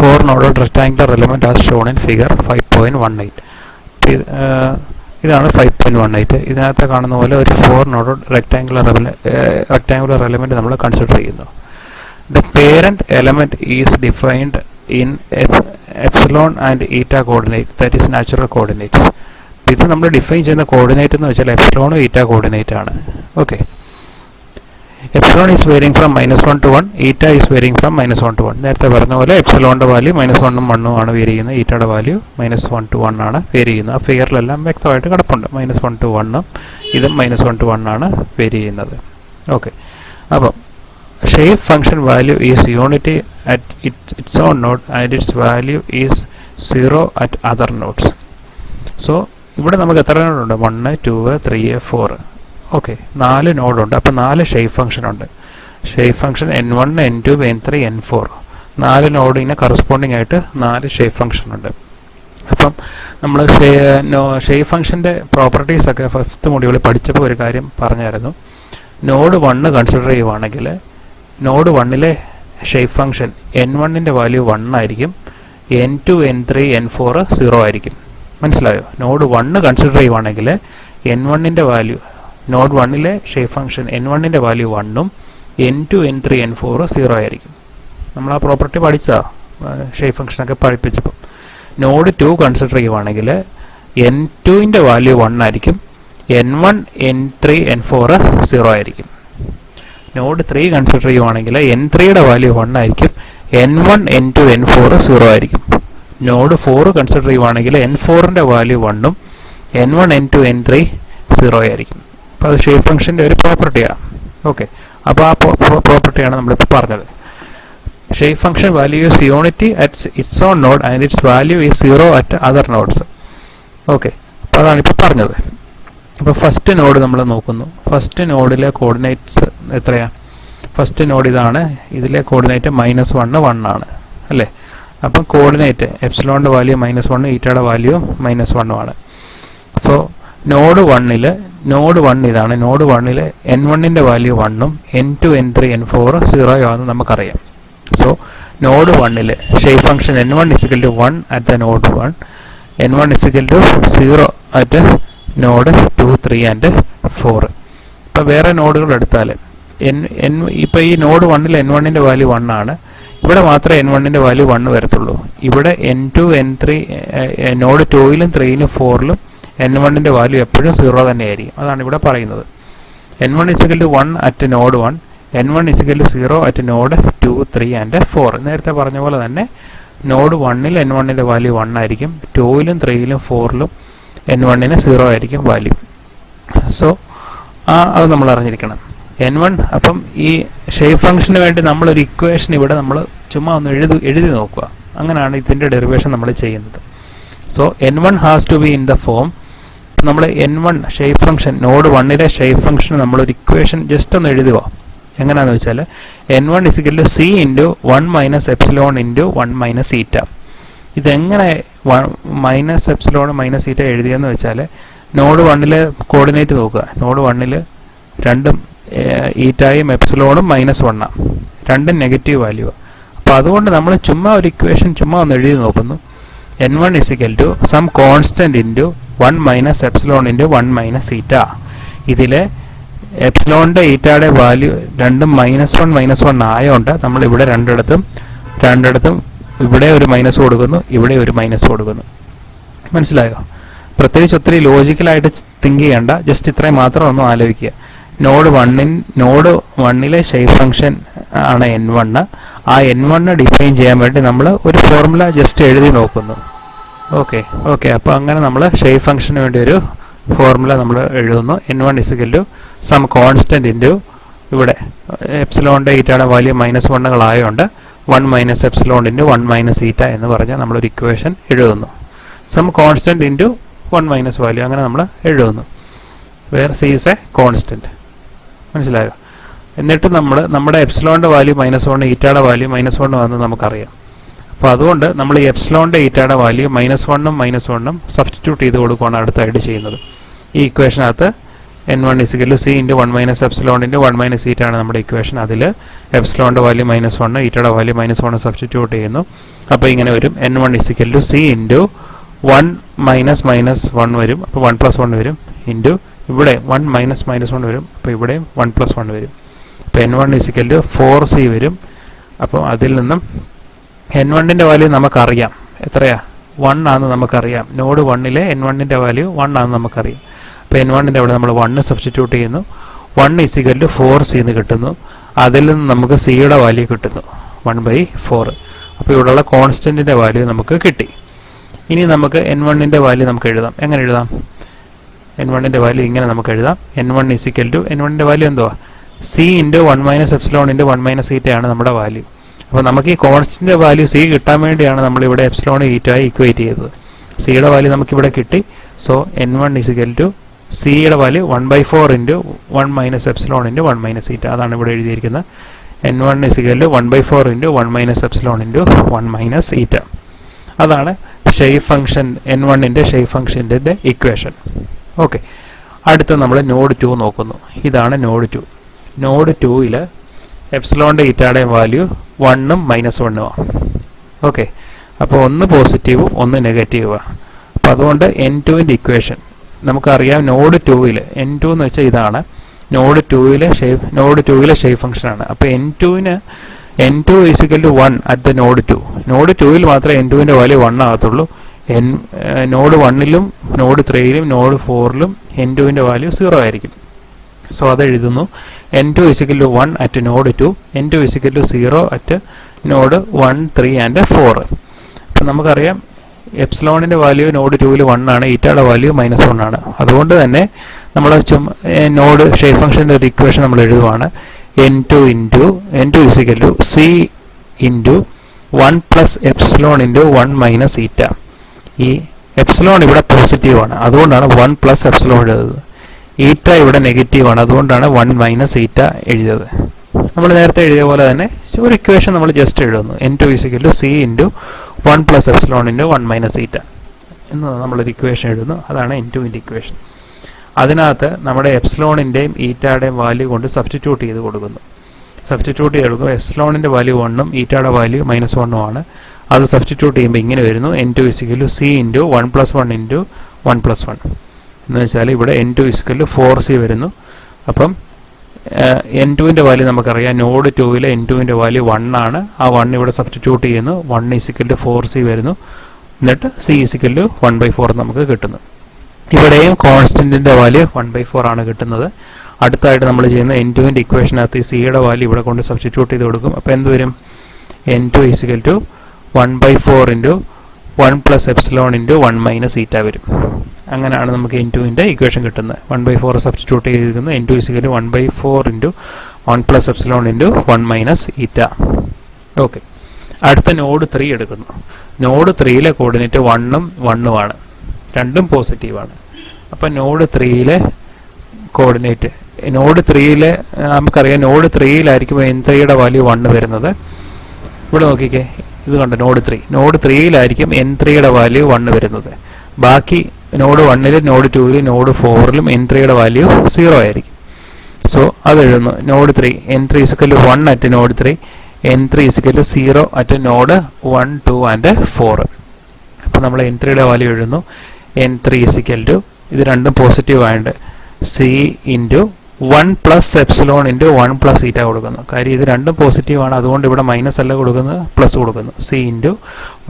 4 noded rectangular element as shown in figure 5.18. ഇതാണ് 5.18. ഇതിനകത്ത് കാണുന്ന പോലെ ഒരു 4 നോഡഡ് റെക്ടാങ്കുലർ എലമെൻറ്റ് നമ്മൾ കൺസിഡർ ചെയ്യുന്നു. The parent element is defined in epsilon and eta coordinate, that is natural coordinates. ഇത് നമ്മൾ ഡിഫൈൻ ചെയ്യുന്ന കോർഡിനേറ്റ് എന്ന് വെച്ചാൽ എപ്സിലോണും ഈറ്റ കോർഡിനേറ്റ് ആണ്. Okay. Epsilon is varying from -1 to 1, ഈറ്റ ഈസ് വേരിങ് ഫ്രം -1 to 1. നേരത്തെ പറഞ്ഞ പോലെ എപ്സിലോണിൻ്റെ വാല്യൂ -1ഉം 1ഉം ആണ് വേരി ചെയ്യുന്നത്, ഈറ്റയുടെ വാല്യൂ -1 to 1 ആണ് വേരി ചെയ്യുന്നത്. ആ ഫിഗറിലെല്ലാം വ്യക്തമായിട്ട് കിടപ്പുണ്ട്. -1 to 1ഉം ഇതും -1 to 1 ആണ് വേരി ചെയ്യുന്നത്. ഓക്കെ. അപ്പം shape function value is unity at its own node and its value is 0 at other nodes. So ഇവിടെ നമുക്ക് എത്ര നോഡുണ്ട്? 1, 2, 3, 4. ഓക്കെ. 4 നോഡുണ്ട്. അപ്പോൾ 4 ഷേപ്പ് ഫംഗ്ഷൻ ഉണ്ട്. Shape function n1, n2, n3, n4. 4 നോഡിന് കറസ്പോണ്ടിങ് ആയിട്ട് 4 ഷേപ്പ് ഫംഗ്ഷൻ ഉണ്ട്. അപ്പം നമ്മൾ ഷേപ്പ് ഫംഗ്ഷൻ്റെ പ്രോപ്പർട്ടീസ് ഒക്കെ 5th മൊഡ്യൂളിൽ പഠിച്ചപ്പോൾ ഒരു കാര്യം പറഞ്ഞായിരുന്നു. നോഡ് 1 കൺസിഡർ ചെയ്യുവാണെങ്കിൽ നോഡ് 1ലെ ഷേപ്പ് ഫംഗ്ഷൻ n1ൻ്റെ വാല്യൂ 1 ആയിരിക്കും, n2, n3, n4 0 ആയിരിക്കും. മനസ്സിലായോ? നോഡ് 1 കൺസിഡർ ചെയ്യുവാണെങ്കിൽ n1ൻ്റെ വാല്യൂ, നോഡ് 1ലെ ഷേപ്പ് ഫംഗ്ഷൻ n1ൻ്റെ വാല്യൂ 1ഉം n2, n3, n4 0 ആയിരിക്കും. നമ്മൾ ആ പ്രോപ്പർട്ടി പഠിച്ചാ ഷേപ്പ് ഫംഗ്ഷനൊക്കെ പഠിപ്പിച്ചപ്പോൾ. നോഡ് 2 കൺസിഡർ ചെയ്യുവാണെങ്കിൽ n2ൻ്റെ വാല്യൂ 1 ആയിരിക്കും, n1, n3, n4 0 ആയിരിക്കും. നോഡ് 3 കൺസിഡർ ചെയ്യുവാണെങ്കിൽ n3യുടെ വാല്യൂ 1 ആയിരിക്കും, n1, n2, n4 0 ആയിരിക്കും. നോഡ് 4 കൺസിഡർ ചെയ്യുവാണെങ്കിൽ n4ൻ്റെ വാല്യൂ 1ഉം n1, n2, n3 0 ആയിരിക്കും. അപ്പോൾ അത് ഷേപ്പ് ഫംഗ്ഷൻ്റെ ഒരു പ്രോപ്പർട്ടിയാണ്. ഓക്കെ. അപ്പോൾ ആ പ്രോപ്പർട്ടിയാണ് നമ്മളിപ്പോൾ പറഞ്ഞത്. Shape function value is unity at its on node and it's value is 0 at other nodes. Okay. അപ്പോൾ അതാണ് ഇപ്പോൾ പറഞ്ഞത്. അപ്പോൾ ഫസ്റ്റ് നോഡ് നമ്മൾ നോക്കുന്നു. ഫസ്റ്റ് നോഡിലെ കോർഡിനേറ്റ്സ് എത്രയാണ്? ഫസ്റ്റ് നോഡ് ഇതാണ്. ഇതിലെ കോർഡിനേറ്റ് -1, 1 ആണ് അല്ലേ? അപ്പം കോർഡിനേറ്റ് എപ്സിലോണിൻ്റെ വാല്യൂ -1, ഈറ്റയുടെ വാല്യൂ -1 ആണ്. സോ നോഡ് 1 ഇതാണ്. നോഡ് 1 n1ന്റെ വാല്യൂ 1ഉം n2 n3 n4 0 ആണെന്ന് നമുക്കറിയാം. So node 1 shape function n1 = 1 at the node 1, n1 = 0 at node 2, 3 and 4. ഇപ്പോൾ വേറെ നോഡുകൾ എടുത്താൽ ഇപ്പോൾ ഈ നോഡ് 1 n1ന്റെ വാല്യൂ 1 ആണ്. ഇവിടെ മാത്രമേ n1ന്റെ വാല്യൂ 1 വരത്തുള്ളൂ. ഇവിടെ n2 n3 നോഡ് 2ലും 3ലും 4ലും n1ന്റെ വാല്യൂ എപ്പോഴും 0 തന്നെയായിരിക്കും. അതാണ് ഇവിടെ പറയുന്നത്. n1 = 1 at node 1, n1 = 0 at node 2, 3 and 4. നേരത്തെ പറഞ്ഞ പോലെ തന്നെ നോഡ് 1 n1ന്റെ വാല്യൂ 1 ആയിരിക്കും, 2ലും 3ലും 4ലും n1 0 ആയിരിക്കും വാല്യൂ. സോ അത് നമ്മൾ അറിഞ്ഞിരിക്കണം. n1 അപ്പം ഈ ഷേപ്പ് ഫംഗ്ഷന് വേണ്ടി നമ്മളൊരു ഇക്വേഷൻ ഇവിടെ നമ്മൾ ചുമ്മാ ഒന്ന് എഴുതി നോക്കുക. അങ്ങനെയാണ് ഇതിൻ്റെ ഡെറിവേഷൻ നമ്മൾ ചെയ്യുന്നത്. So n1 has to be in the form. നമ്മൾ n1 shape function node 1 shape function നമ്മളൊരു ഇക്വേഷൻ ജസ്റ്റ് ഒന്ന് എഴുതുക. എങ്ങനെയാണെന്ന് വെച്ചാൽ n1 = c × 1 - എപ്സിലോൺ × 1 - ഈറ്റ. ഇതെങ്ങനെ മൈനസ് എപ്സിലോൺ മൈനസ് ഈറ്റ എഴുതിയെന്ന് വെച്ചാൽ നോഡ് 1 കോർഡിനേറ്റ് നോക്കുക. നോഡ് 1 രണ്ടും ഈറ്റായും എപ്സിലോണും -1 രണ്ടും നെഗറ്റീവ് വാല്യൂ. അപ്പോൾ അതുകൊണ്ട് നമ്മൾ ചുമ്മാ ഒരു ഇക്വേഷൻ ചുമ്മാ ഒന്ന് എഴുതി നോക്കുന്നു. n1 = സം കോൺസ്റ്റന്റ് × 1 - എപ്സിലോൺ × 1 - ഈറ്റ. ഇതിൽ എപ്സിലോണിൻ്റെ ഈറ്റയുടെ വാല്യൂ രണ്ടും -1 ആയതുകൊണ്ട് നമ്മൾ ഇവിടെ രണ്ടിടത്തും ഇവിടെ ഒരു മൈനസ് കൊടുക്കുന്നു, ഇവിടെ ഒരു മൈനസ് കൊടുക്കുന്നു. മനസ്സിലായോ? പ്രത്യേകിച്ച് ഒത്തിരി ലോജിക്കലായിട്ട് തിങ്ക് ചെയ്യേണ്ട, ജസ്റ്റ് ഇത്രയും മാത്രം ഒന്ന് ആലോചിക്കുക. നോഡ് 1 ഷേപ്പ് ഫംഗ്ഷൻ ആണ് n1. ആ n1 ഡിഫൈൻ ചെയ്യാൻ വേണ്ടി നമ്മൾ ഒരു ഫോർമുല ജസ്റ്റ് എഴുതി നോക്കുന്നു. ഓക്കെ അപ്പോൾ അങ്ങനെ നമ്മൾ ഷേപ്പ് ഫംഗ്ഷന് വേണ്ടി ഒരു ഫോർമുല നമ്മൾ എഴുതുന്നു. n1 = സം കോൺസ്റ്റന്റ് × ഇവിടെ എപ്സിലോണിൻ്റെ ഈറ്റയുടെ വാല്യൂ -1 ആയതുകൊണ്ട് 1 - എപ്സിലോൺ × 1 - ഈറ്റ എന്ന് പറഞ്ഞാൽ നമ്മളൊരു ഇക്വേഷൻ എഴുതുന്നു. സം കോൺസ്റ്റന്റ് × 1 - വാല്യൂ അങ്ങനെ നമ്മൾ എഴുതുന്നു. Where c is a constant. മനസ്സിലായോ? എന്നിട്ട് നമ്മുടെ എപ്സിലോണിൻ്റെ വാല്യൂ -1, ഈറ്റയുടെ വാല്യൂ -1 ആണെന്ന് നമുക്കറിയാം. അപ്പോൾ അതുകൊണ്ട് നമ്മൾ ഈ എപ്സിലോണിൻ്റെ ഈറ്റയുടെ വാല്യൂ -1ഉം -1ഉം സബ്സ്റ്റിറ്റ്യൂട്ട് ചെയ്ത് കൊടുക്കുകയാണ് അടുത്തായിട്ട് ചെയ്യുന്നത്. ഈ ഇക്വേഷനകത്ത് n1 = c × 1 - എപ്സിലോൺ × 1 - ഈറ്റ ആണ് നമ്മുടെ ഇക്വേഷൻ. അതിൽ എപ്സിലോണിൻ്റെ വാല്യൂ -1, ഈറ്റയുടെ വാല്യൂ -1 സബ്സ്റ്റിറ്റ്യൂട്ട് ചെയ്യുന്നു. അപ്പോൾ ഇങ്ങനെ വരും n1 = c × 1 - -1 വരും. അപ്പോൾ 1 + 1 വരും. ഇവിടെ 1 - -1 വരും. അപ്പോൾ ഇവിടെയും 1 + 1 വരും. അപ്പോൾ n1 = 4c വരും. അപ്പോൾ അതിൽ നിന്നും n1ന്റെ വാല്യൂ നമുക്കറിയാം. എത്രയാ? 1 ആണെന്ന് നമുക്കറിയാം. നോഡ് 1 n1ന്റെ വാല്യൂ 1 ആണെന്ന് നമുക്കറിയാം. അപ്പോൾ n1ന്റെ അവിടെ നമ്മൾ 1 സബ്സ്റ്റിറ്റ്യൂട്ട് ചെയ്യുന്നു. 1 = 4c എന്ന് കിട്ടുന്നു. അതിൽ നിന്ന് നമുക്ക് സിയുടെ വാല്യൂ കിട്ടുന്നു 1/4. അപ്പോൾ ഇവിടെയുള്ള കോൺസ്റ്റന്റിന്റെ വാല്യൂ നമുക്ക് കിട്ടി. ഇനി നമുക്ക് n1ന്റെ വാല്യൂ നമുക്ക് എഴുതാം. എങ്ങനെ എഴുതാം? n1ന്റെ വാല്യൂ ഇങ്ങനെ നമുക്ക് എഴുതാം. n1ന്റെ വാല്യൂ എന്തുവാ? c × 1 - എപ്സിലോൺ × 1 - ഈറ്റ ആണ് നമ്മുടെ വാല്യൂ. അപ്പോൾ നമുക്ക് ഈ കോൺസ്റ്റന്റ് വാല്യൂ c കിട്ടാൻ വേണ്ടിയാണ് നമ്മൾ ഇവിടെ എപ്സിലോൺ ഈറ്റയായി ഇക്വേറ്റ് ചെയ്തത്. സിയുടെ വാല്യൂ നമുക്കിവിടെ കിട്ടി. സോ n1 = സിയുടെ വാല്യൂ 1/4 × 1 - എപ്സിലോൺ × 1 - ഈറ്റ. അതാണ് ഇവിടെ എഴുതിയിരിക്കുന്നത്. n1 = 1/4 × 1 - epsilon × 1 - eta. അതാണ് ഷേപ്പ് ഫംഗ്ഷൻ n1ന്റെ ഷേപ്പ് ഫംഗ്ഷൻ്റെ ഇക്വേഷൻ. ഓക്കെ, അടുത്ത നമ്മൾ നോഡ് 2 നോക്കുന്നു. ഇതാണ് നോഡ് 2. നോഡ് 2 എപ്സിലോണിൻ്റെ ഈറ്റയുടെ വാല്യൂ 1ഉം -1ഉം. ഓക്കെ, അപ്പോൾ ഒന്ന് പോസിറ്റീവും ഒന്ന് നെഗറ്റീവുമാണ്. അപ്പോൾ അതുകൊണ്ട് n2ന്റെ ഇക്വേഷൻ നമുക്കറിയാം. നോഡ് 2 n2 എന്ന് വെച്ചാൽ ഇതാണ് നോഡ് 2 ഷേപ്പ് ഫംഗ്ഷനാണ്. അപ്പോൾ n2 = 1 at the node 2. Node 2 മാത്രമേ n2ന്റെ വാല്യൂ 1 ആകത്തുള്ളൂ. നോഡ് 1ലും നോഡ് 3ലും നോഡ് 4ലും n2ന്റെ വാല്യൂ 0 ആയിരിക്കും. സോ അത് എഴുതുന്നു. n2 = 1 at node 2, n2 = 0 at node 1, 3 and 4. അപ്പം നമുക്കറിയാം എപ്സിലോണിൻ്റെ വാല്യൂ നോഡ് 2 1 ആണ്, ഈറ്റയുടെ വാല്യൂ -1 ആണ്. അതുകൊണ്ട് തന്നെ നമ്മൾ നോഡ് ഷേപ്പ് ഫംഗ്ഷൻ്റെ ഒരു ഇക്വേഷൻ നമ്മൾ എഴുതുവാണ്. n2 = c × 1 + എപ്സിലോൺ × 1 - ഈറ്റ. ഈ എപ്സിലോൺ ഇവിടെ പോസിറ്റീവാണ്, അതുകൊണ്ടാണ് 1 + എപ്സിലോൺ എഴുതുന്നത്. ഈറ്റ ഇവിടെ നെഗറ്റീവാണ്, അതുകൊണ്ടാണ് 1 - ഈറ്റ എഴുതിയത്. നമ്മൾ നേരത്തെ എഴുതിയ പോലെ തന്നെ ഒരു ഇക്വേഷൻ നമ്മൾ ജസ്റ്റ് എഴുതുന്നു. n2 = c × 1 + എപ്സിലോൺ × 1 - ഈറ്റ. എന്ന് നമ്മളൊരു ഇക്വേഷൻ എഴുതുന്നു. അതാണ് N2ൻ്റെ ഇക്വേഷൻ. അതിനകത്ത് നമ്മുടെ എപ്സിലോണിൻ്റെയും ഈറ്റയുടെയും വാല്യൂ കൊണ്ട് സബ്സ്റ്റിറ്റ്യൂട്ട് ചെയ്ത് കൊടുക്കുന്നു. സബ്സ്റ്റിറ്റ്യൂട്ട് ചെയ്ത് കൊടുക്കുമ്പോൾ എപ്സിലോണിൻ്റെ വാല്യൂ 1ഉം ഈറ്റയുടെ വാല്യൂ -1ഉം ആണ്. അത് സബ്സ്റ്റിറ്റ്യൂട്ട് ചെയ്യുമ്പോൾ ഇങ്ങനെ വരുന്നു: N2 = C × 1 + 1 × 1 + 1 എന്ന് വെച്ചാൽ ഇവിടെ N2 = 4C വരുന്നു. അപ്പം N2ൻ്റെ വാല്യൂ നമുക്കറിയാം. നോഡ് 2ലെ N2ൻ്റെ വാല്യൂ 1 ആണ്. ആ 1 ഇവിടെ സബ്സ്റ്റിറ്റ്യൂട്ട് ചെയ്യുന്നു. 1 = 4C വരുന്നു. എന്നിട്ട് C = 1/4 നമുക്ക് കിട്ടുന്നു. ഇവിടെയും കോൺസ്റ്റന്റിന്റെ വാല്യൂ 1/4 ആണ് കിട്ടുന്നത്. അടുത്തായിട്ട് നമ്മൾ ചെയ്യുന്ന N2ൻ്റെ ഇക്വേഷനകത്ത് ഈ സിയുടെ വാല്യൂ ഇവിടെ കൊണ്ട് സബ്സ്റ്റിറ്റ്യൂട്ട് ചെയ്ത് കൊടുക്കും. അപ്പോൾ എന്ത് വരും? N2 = 1/4 × 1 + എപ്സിലോൺ × 1 - ഈറ്റ വരും. അങ്ങനെയാണ് നമുക്ക് N2ൻ്റെ ഇക്വേഷൻ കിട്ടുന്നത്. 1/4 സബ്സ്റ്റിറ്റ്യൂട്ട് ചെയ്തിരിക്കുന്നു. N2 = 1/4 × 1 + എപ്സിലോൺ × 1 - ഈറ്റ. ഓക്കെ. അടുത്ത നോഡ് 3 എടുക്കുന്നു. നോഡ് 3ലെ കോർഡിനേറ്റ് 1ഉം 1ഉം ആണ്. രണ്ടും പോസിറ്റീവാണ്. അപ്പം നോഡ് 3ലെ കോർഡിനേറ്റ് നോഡ് 3ലെ നമുക്കറിയാം. നോഡ് 3ലായിരിക്കും N3യുടെ വാല്യൂ 1 വരുന്നത്. ഇവിടെ നോക്കിക്കേ, ഇത് കണ്ടോ, നോഡ് 3ലായിരിക്കും N3യുടെ വാല്യൂ 1 വരുന്നത്. ബാക്കി നോഡ് 1ലും നോഡ് 2ലും നോഡ് 4ലും N3യുടെ വാല്യൂ 0 ആയിരിക്കും. സോ അത് എഴുതുന്നു. Node 3 N3 = 1 at node 3, N3 = 0 at node 1, 2 and 4. അപ്പോൾ നമ്മൾ N3യുടെ വാല്യൂ എഴുതുന്നു. N3 = ഇത് രണ്ടും പോസിറ്റീവ് ആയതുകൊണ്ട് C × 1 + എപ്സിലോൺ × 1 + ഈറ്റ കൊടുക്കുന്നു. കാര്യം ഇത് രണ്ടും പോസിറ്റീവ് ആണ്. അതുകൊണ്ട് ഇവിടെ മൈനസ് അല്ല കൊടുക്കുന്നത്, പ്ലസ് കൊടുക്കുന്നു. C ×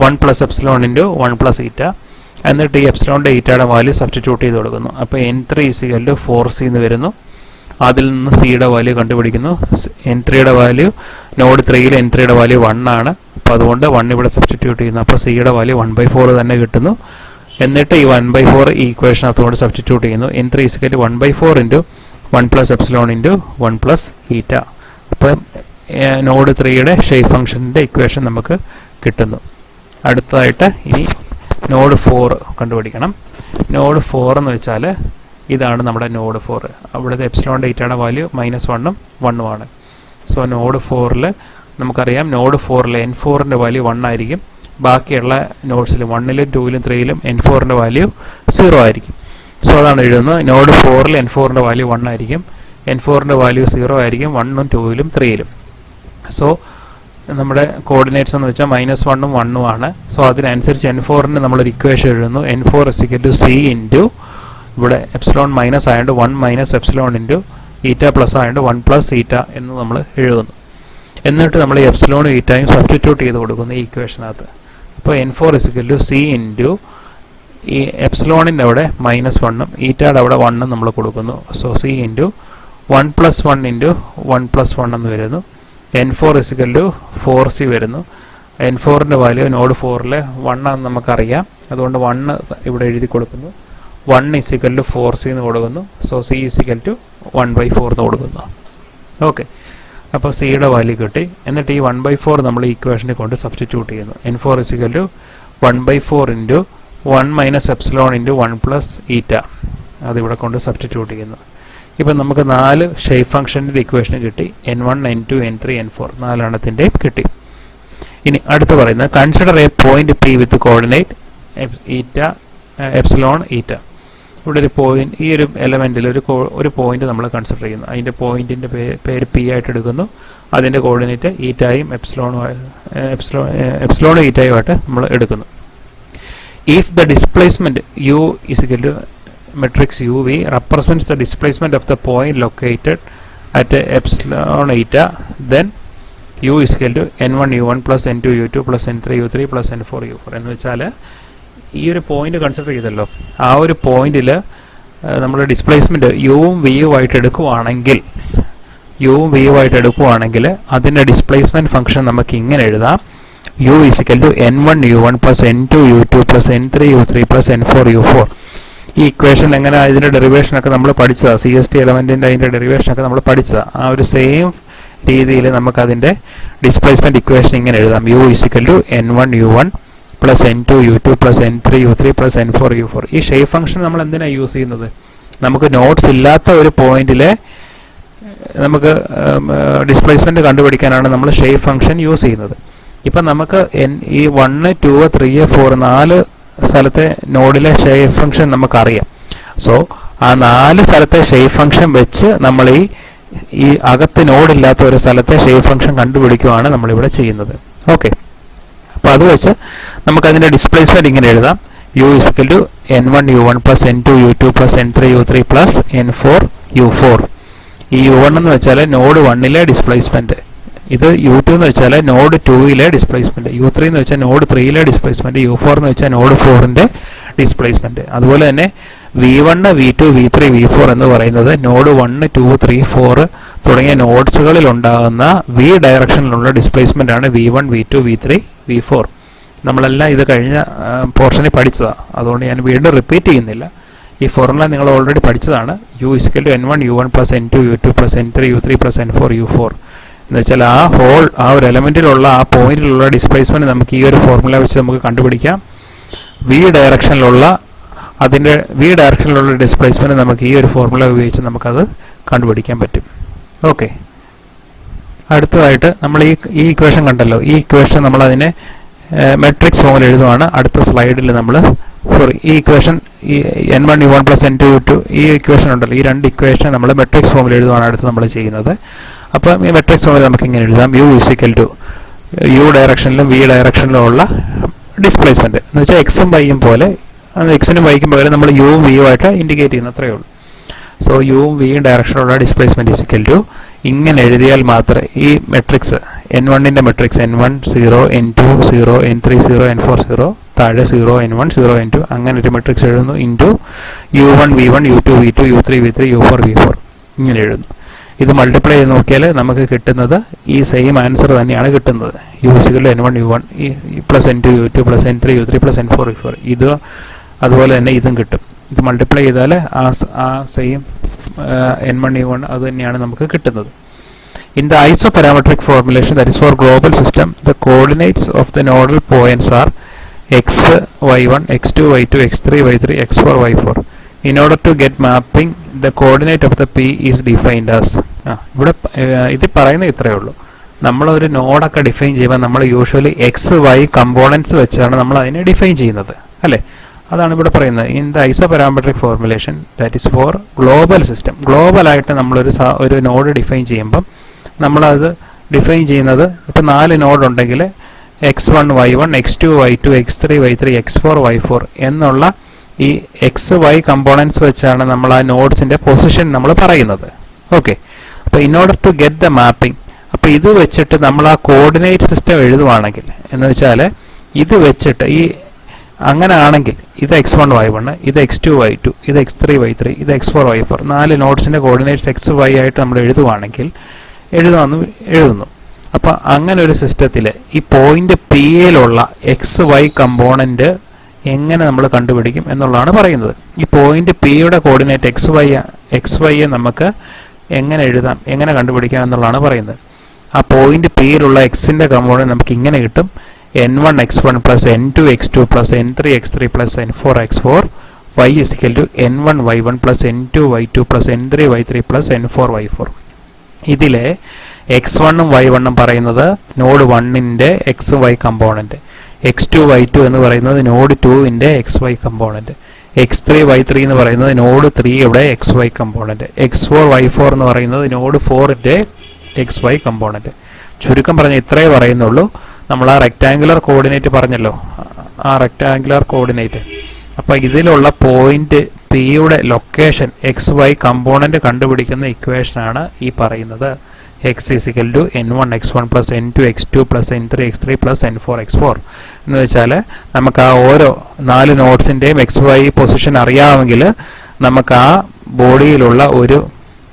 1 + എപ്സിലോൺ × 1 + ഈറ്റ. എന്നിട്ട് ഈ എപ്സിലോണിൻ്റെ ഈറ്റയുടെ വാല്യൂ സബ്സ്റ്റിറ്റ്യൂട്ട് ചെയ്ത് കൊടുക്കുന്നു. അപ്പോൾ N3 = 4C എന്ന് വരുന്നു. അതിൽ നിന്ന് സിയുടെ വാല്യൂ കണ്ടുപിടിക്കുന്നു. N3യുടെ വാല്യൂ നോഡ് 3ൽ N3യുടെ വാല്യൂ 1 ആണ്. അപ്പോൾ അതുകൊണ്ട് 1 ഇവിടെ സബ്സ്റ്റിറ്റ്യൂട്ട് ചെയ്യുന്നു. അപ്പോൾ സിയുടെ വാല്യൂ 1/4 തന്നെ കിട്ടുന്നു. എന്നിട്ട് ഈ 1/4 ഈ ഇക്വേഷനകത്തോട് സബ്സ്റ്റിറ്റ്യൂട്ട് ചെയ്യുന്നു. N3 = 1/4 × 1 + എപ്സിലോൺ × 1 + ഈറ്റ. അപ്പം നോഡ് 3യുടെ ഷേപ്പ് ഫംഗ്ഷൻ്റെ ഇക്വേഷൻ നമുക്ക് കിട്ടുന്നു. അടുത്തതായിട്ട് ഇനി നോഡ് 4 കണ്ടുപിടിക്കണം. നോഡ് 4 എന്ന് വെച്ചാൽ ഇതാണ് നമ്മുടെ നോഡ് 4. അവിടുത്തെ എപ്സിലോണിൻ്റെ ഈറ്റയുടെ വാല്യൂ -1ഉം 1ഉം ആണ്. സോ നോഡ് 4ൽ നമുക്കറിയാം. നോഡ് 4ൽ N4ൻ്റെ വാല്യൂ 1 ആയിരിക്കും. ബാക്കിയുള്ള നോഡ്സിലും 1ലും 2ലും 3ലും N4ൻ്റെ വാല്യൂ 0 ആയിരിക്കും. സോ അതാണ് എഴുതുന്നത്. നോഡ് 4ൽ N4ൻ്റെ വാല്യൂ 1 ആയിരിക്കും. N4ൻ്റെ വാല്യൂ 0 ആയിരിക്കും 1ഉം 2ലും 3ലും. സോ നമ്മുടെ കോർഡിനേറ്റ്സ് എന്ന് വെച്ചാൽ -1ഉം 1ഉം ആണ്. സോ അതിനനുസരിച്ച് N4ന് നമ്മളൊരു ഇക്വേഷൻ എഴുതുന്നു. N4 = C × ഇവിടെ എപ്സിലോൺ മൈനസ് ആയതുകൊണ്ട് 1 - എപ്സിലോൺ × ഈറ്റ പ്ലസ് ആയതുകൊണ്ട് 1 + ഈറ്റ എന്ന് നമ്മൾ എഴുതുന്നു. എന്നിട്ട് നമ്മൾ എപ്സിലോണും ഈറ്റയും സബ്സ്റ്റിറ്റ്യൂട്ട് ചെയ്ത് കൊടുക്കുന്നു ഈ ഇക്വേഷനകത്ത്. അപ്പോൾ N4 = C × ഈ എപ്സിലോണിൻ്റെ അവിടെ -1ഉം ഈറ്റയുടെ അവിടെ 1ഉം നമ്മൾ കൊടുക്കുന്നു. സോ C × 1 + 1 × 1 + 1 എന്ന് വരുന്നു. N4 = 4C വരുന്നു. N4ൻ്റെ വാല്യൂ നോഡ് 4ലെ 1 ആണെന്ന് നമുക്കറിയാം. അതുകൊണ്ട് 1 ഇവിടെ എഴുതി കൊടുക്കുന്നു. 1 = 4C എന്ന് കൊടുക്കുന്നു. സോ C = 1/4 എന്ന് കൊടുക്കുന്നു. ഓക്കെ. അപ്പോൾ സിയുടെ വാല്യൂ കിട്ടി. എന്നിട്ട് ഈ 1/4 നമ്മൾ ഈ ഇക്വേഷനെ കൊണ്ട് സബ്സ്റ്റിറ്റ്യൂട്ട് ചെയ്യുന്നു. N4 = 1/4 × 1 - എപ്സിലോൺ × 1 + ഈറ്റ. അതിവിടെ കൊണ്ട് സബ്സ്റ്റിറ്റ്യൂട്ട് ചെയ്യുന്നു. ഇപ്പം നമുക്ക് 4 ഷേപ്പ് ഫംഗ്ഷൻ്റെ ഇക്വേഷൻ കിട്ടി. N1, N2, N3, N4 4 കിട്ടി. ഇനി അടുത്ത് പറയുന്നത് consider A point P with coordinate ഈറ്റ എപ്സിലോൺ ഈറ്റ. ഇവിടെ ഒരു പോയിന്റ്, ഈ ഒരു എലമെന്റിൽ ഒരു പോയിന്റ് നമ്മൾ കൺസിഡർ ചെയ്യുന്നു. അതിൻ്റെ പോയിന്റിൻ്റെ പേര് P ആയിട്ട് എടുക്കുന്നു. അതിൻ്റെ കോർഡിനേറ്റ് ഈറ്റയും എപ്സിലോൺ ഈറ്റയുമായിട്ട് നമ്മൾ എടുക്കുന്നു. If the displacement U = matrix UV represents the displacement of the point located at epsilon eta, then U = N1 U1 + N2 U2 + N3 U3 + N4 U4 എന്ന് വെച്ചാൽ ഈ ഒരു പോയിന്റ് കൺസിഡർ ചെയ്തല്ലോ. ആ ഒരു പോയിന്റിൽ നമ്മൾ ഡിസ്പ്ലേസ്മെന്റ് യുവും വിയും ആയിട്ട് എടുക്കുവാണെങ്കിൽ അതിൻ്റെ ഡിസ്പ്ലേസ്മെന്റ് ഫംഗ്ഷൻ നമുക്ക് ഇങ്ങനെ എഴുതാം. U = N1 U1 + N2 U2 + N3 U3 + N4 U4. ഈ ഇക്വേഷൻ എങ്ങനെ ഇതിൻ്റെ ഡെറിവേഷനൊക്കെ നമ്മൾ പഠിച്ചതാണ്. CST എലമെൻറ്റിൻ്റെ അതിൻ്റെ ഡെറിവേഷനൊക്കെ നമ്മൾ പഠിച്ചതാണ്. ആ ഒരു സെയിം രീതിയിൽ നമുക്കതിൻ്റെ ഡിസ്പ്ലേസ്മെൻറ്റ് ഇക്വേഷൻ ഇങ്ങനെ എഴുതാം. U = N1 U1 + N2 U2 + N3 U3 + N4 U4. ഈ ഷേപ്പ് ഫംഗ്ഷൻ നമ്മൾ എന്തിനാണ് യൂസ് ചെയ്യുന്നത്? നമുക്ക് നോട്ട്സ് ഇല്ലാത്ത ഒരു പോയിന്റിലെ നമുക്ക് ഡിസ്പ്ലേസ്മെൻറ്റ് കണ്ടുപിടിക്കാനാണ് നമ്മൾ ഷേപ്പ് ഫംഗ്ഷൻ യൂസ് ചെയ്യുന്നത്. ഇപ്പം നമുക്ക് ഈ 1, 2, 3, 4 4 സ്ഥലത്തെ നോഡിലെ ഷേപ്പ് ഫംഗ്ഷൻ നമുക്കറിയാം. സോ ആ 4 സ്ഥലത്തെ ഷേപ്പ് ഫംഗ്ഷൻ വെച്ച് നമ്മൾ ഈ അകത്ത് നോഡില്ലാത്ത ഒരു സ്ഥലത്തെ ഷേപ്പ് ഫംഗ്ഷൻ കണ്ടുപിടിക്കുകയാണ് നമ്മളിവിടെ ചെയ്യുന്നത്. ഓക്കെ, അപ്പോൾ അത് വെച്ച് നമുക്കതിൻ്റെ ഡിസ്പ്ലേസ്മെൻറ്റ് ഇങ്ങനെ എഴുതാം. u is equal to n1 u1 plus n2 u2 plus n3 u3 plus n4 u4. ഈ u1 എന്ന് വെച്ചാൽ നോഡ് 1ലെ ഡിസ്പ്ലേസ്മെൻറ്റ്, ഇത് u2 എന്ന് വെച്ചാൽ നോഡ് 2ലെ ഡിസ്പ്ലേസ്മെൻറ്റ്, u3 എന്ന് വെച്ചാൽ നോഡ് 3ലെ ഡിസ്പ്ലേസ്മെൻറ്റ്, u4 എന്ന് വെച്ചാൽ നോഡ് 4ൻ്റെ ഡിസ്പ്ലേസ്മെൻറ്റ്. അതുപോലെ തന്നെ v1 v2 v3 v4 എന്ന് പറയുന്നത് നോഡ് 1 2 3 4 തുടങ്ങിയ നോഡ്സുകളിൽ ഉണ്ടാകുന്ന v ഡയറക്ഷനിലുള്ള ഡിസ്പ്ലേസ്മെൻ്റ് ആണ് v1 v2 v3 v4. നമ്മളെല്ലാം ഇത് കഴിഞ്ഞ പോർഷനിൽ പഠിച്ചതാണ്, അതുകൊണ്ട് ഞാൻ വീണ്ടും റിപ്പീറ്റ് ചെയ്യുന്നില്ല. ഈ ഫോർമുല നിങ്ങൾ ഓൾറെഡി പഠിച്ചതാണ്. u is equal to n1 u1 plus n2 u2 plus n3 u3 plus n4 u4 എന്ന് വെച്ചാൽ ആ ഒരു എലമെൻറ്റിലുള്ള ആ പോയിന്റിലുള്ള ഡിസ്പ്ലേസ്മെൻറ്റ് നമുക്ക് ഈ ഒരു ഫോർമുല വെച്ച് നമുക്ക് കണ്ടുപിടിക്കാം. v ഡയറക്ഷനിലുള്ള ഡിസ്പ്ലേസ്മെൻറ്റ് നമുക്ക് ഈ ഒരു ഫോർമുല ഉപയോഗിച്ച് നമുക്കത് കണ്ടുപിടിക്കാൻ പറ്റും. ഓക്കെ, അടുത്തതായിട്ട് നമ്മൾ ഈ ഇക്വേഷൻ കണ്ടല്ലോ. ഈ ഇക്വേഷൻ നമ്മളതിനെ മെട്രിക്സ് ഫോമിൽ എഴുതുവാണ്. അടുത്ത സ്ലൈഡിൽ നമ്മൾ ഈ ഇക്വേഷൻ ഈ n1 u1 plus n2 u2 ഈ ഇക്വേഷൻ ഉണ്ടല്ലോ, ഈ 2 ഇക്വേഷൻ നമ്മൾ മെട്രിക്സ് ഫോമിൽ എഴുതുവാണ് അടുത്ത് നമ്മൾ ചെയ്യുന്നത്. അപ്പം ഈ മെട്രിക്സ് ഫോമിൽ നമുക്ക് ഇങ്ങനെ എഴുതാം. u ഇസിക്കൽ ടു u ഡയറക്ഷനിലും v ഡയറക്ഷനിലും ഉള്ള ഡിസ്പ്ലേസ്മെൻറ്റ് എന്ന് വെച്ചാൽ എക്സും വൈയും പോലെ, എക്സിനും വൈക്കും പോലെ നമ്മൾ യുവും വിയും ആയിട്ട് ഇൻഡിക്കേറ്റ് ചെയ്യുന്ന അത്രയേ ഉള്ളൂ. സോ യുവും വിയും ഡയറക്ഷനിലുള്ള ഡിസ്പ്ലേസ്മെൻറ്റ് ഇസിക്കൽ ടു ഇങ്ങനെ എഴുതിയാൽ മാത്രമേ ഈ matrix n1ൻ്റെ matrix n1 0 n2 0 n3 0 n4 0 താഴെ 0 n1 0 n2 അങ്ങനെ ഒരു മെട്രിക്സ് എഴുതുന്നു into u1 v1 u2 v2 u3 v3 u4 v4 ഇങ്ങനെ എഴുതുന്നു. ഇത് മൾട്ടിപ്ലൈ ചെയ്ത് നോക്കിയാൽ നമുക്ക് കിട്ടുന്നത് ഈ സെയിം ആൻസർ തന്നെയാണ് കിട്ടുന്നത്. u is equal n1 u1 plus n2 u2 plus n3 u3 plus n4 u4 ഇത് അതുപോലെ തന്നെ ഇതും കിട്ടും. ഇത് മൾട്ടിപ്ലൈ ചെയ്താൽ ആ സെയിം n1 u1 അത് തന്നെയാണ് നമുക്ക് കിട്ടുന്നത്. In the isoparametric formulation, that is for global system, the coordinates of the nodal points are x, y1, x2, y2, x3, y3, x4, y4. In order to get mapping, the coordinate of the P is defined as ഇവിടെ ഇത് പറയുന്നത് ഇത്രയേ ഉള്ളൂ. നമ്മളൊരു നോഡൊക്കെ ഡിഫൈൻ ചെയ്യുമ്പോൾ നമ്മൾ യൂഷ്വലി എക്സ് വൈ കമ്പോണൻസ് വെച്ചാണ് നമ്മൾ അതിനെ ഡിഫൈൻ ചെയ്യുന്നത്, അല്ലേ? അതാണ് ഇവിടെ പറയുന്നത്. In the isoparametric formulation that is for global system. ഗ്ലോബലായിട്ട് നമ്മളൊരു നോഡ് ഡിഫൈൻ ചെയ്യുമ്പം നമ്മളത് ഡിഫൈൻ ചെയ്യുന്നത് ഇപ്പോൾ 4 നോഡ് ഉണ്ടെങ്കിൽ x1 y1 x2 y2 x3 y3 x4 y4 എന്നുള്ള ഈ എക്സ് വൈ കമ്പോണൻസ് വെച്ചാണ് നമ്മൾ ആ നോഡ്സിൻ്റെ പൊസിഷൻ നമ്മൾ പറയുന്നത്. ഓക്കെ, അപ്പോൾ in order to get the mapping, അപ്പോൾ ഇത് വെച്ചിട്ട് നമ്മൾ ആ കോർഡിനേറ്റ് സിസ്റ്റം എഴുതുവാണെങ്കിൽ എന്ന് വെച്ചാൽ ഇത് വെച്ചിട്ട് അങ്ങനെ ആണെങ്കിൽ ഇത് x1 y1 ഇത് x2 y2 ഇത് x3 y3 ഇത് x4 y4 4 നോഡ്സിൻ്റെ coordinates X Y ആയിട്ട് നമ്മൾ എഴുതുവാണെങ്കിൽ എഴുതുന്നു. അപ്പോൾ അങ്ങനെ ഒരു സിസ്റ്റത്തിൽ ഈ പോയിന്റ് പി യിലുള്ള എക്സ് വൈ കമ്പോണൻറ്റ് എങ്ങനെ നമ്മൾ കണ്ടുപിടിക്കും എന്നുള്ളതാണ് പറയുന്നത്. ഈ പോയിന്റ് പിയുടെ കോർഡിനേറ്റ് എക്സ് വൈയെ നമുക്ക് എങ്ങനെ എഴുതാം, എങ്ങനെ കണ്ടുപിടിക്കാം എന്നുള്ളതാണ് പറയുന്നത്. ആ പോയിന്റ് പിയിലുള്ള എക്സിൻ്റെ കമ്പോണൻറ്റ് നമുക്ക് ഇങ്ങനെ കിട്ടും. n1 x1 plus n2 x2 plus n3 x3 plus n4 x4 y is equal to n1 y1 plus n2 y2 plus n3 y3 plus n4 y4. ഇതിലെ x1ഉം y1ഉം പറയുന്നത് നോഡ് 1ൻ്റെ X Y component, x2 y2 എന്ന് പറയുന്നത് നോഡ് 2ൻ്റെ X Y component, x3 y3 എന്ന് പറയുന്നത് നോഡ് 3യുടെ X Y component, x4 y4 എന്ന് പറയുന്നത് നോഡ് 4ൻ്റെ എക്സ് വൈ കമ്പോണൻറ്റ്. ചുരുക്കം പറഞ്ഞാൽ ഇത്രയേ പറയുന്നുള്ളൂ. നമ്മൾ ആ റെക്റ്റാങ്കുലർ കോർഡിനേറ്റ് പറഞ്ഞല്ലോ, ആ റെക്റ്റാങ്കുലർ കോർഡിനേറ്റ്. അപ്പോൾ ഇതിലുള്ള പോയിന്റ് പിയുടെ ലൊക്കേഷൻ എക്സ് വൈ കമ്പോണൻറ്റ് കണ്ടുപിടിക്കുന്ന ഇക്വേഷനാണ് ഈ പറയുന്നത്. X is equal to n1 x1 plus n2 x2 plus n3 x3 plus n4 x4 എന്ന് വെച്ചാൽ നമുക്ക് ആ ഓരോ 4 നോഡ്സിൻ്റെയും എക്സ് വൈ പൊസിഷൻ അറിയാമെങ്കിൽ നമുക്ക് ആ ബോഡിയിലുള്ള ഒരു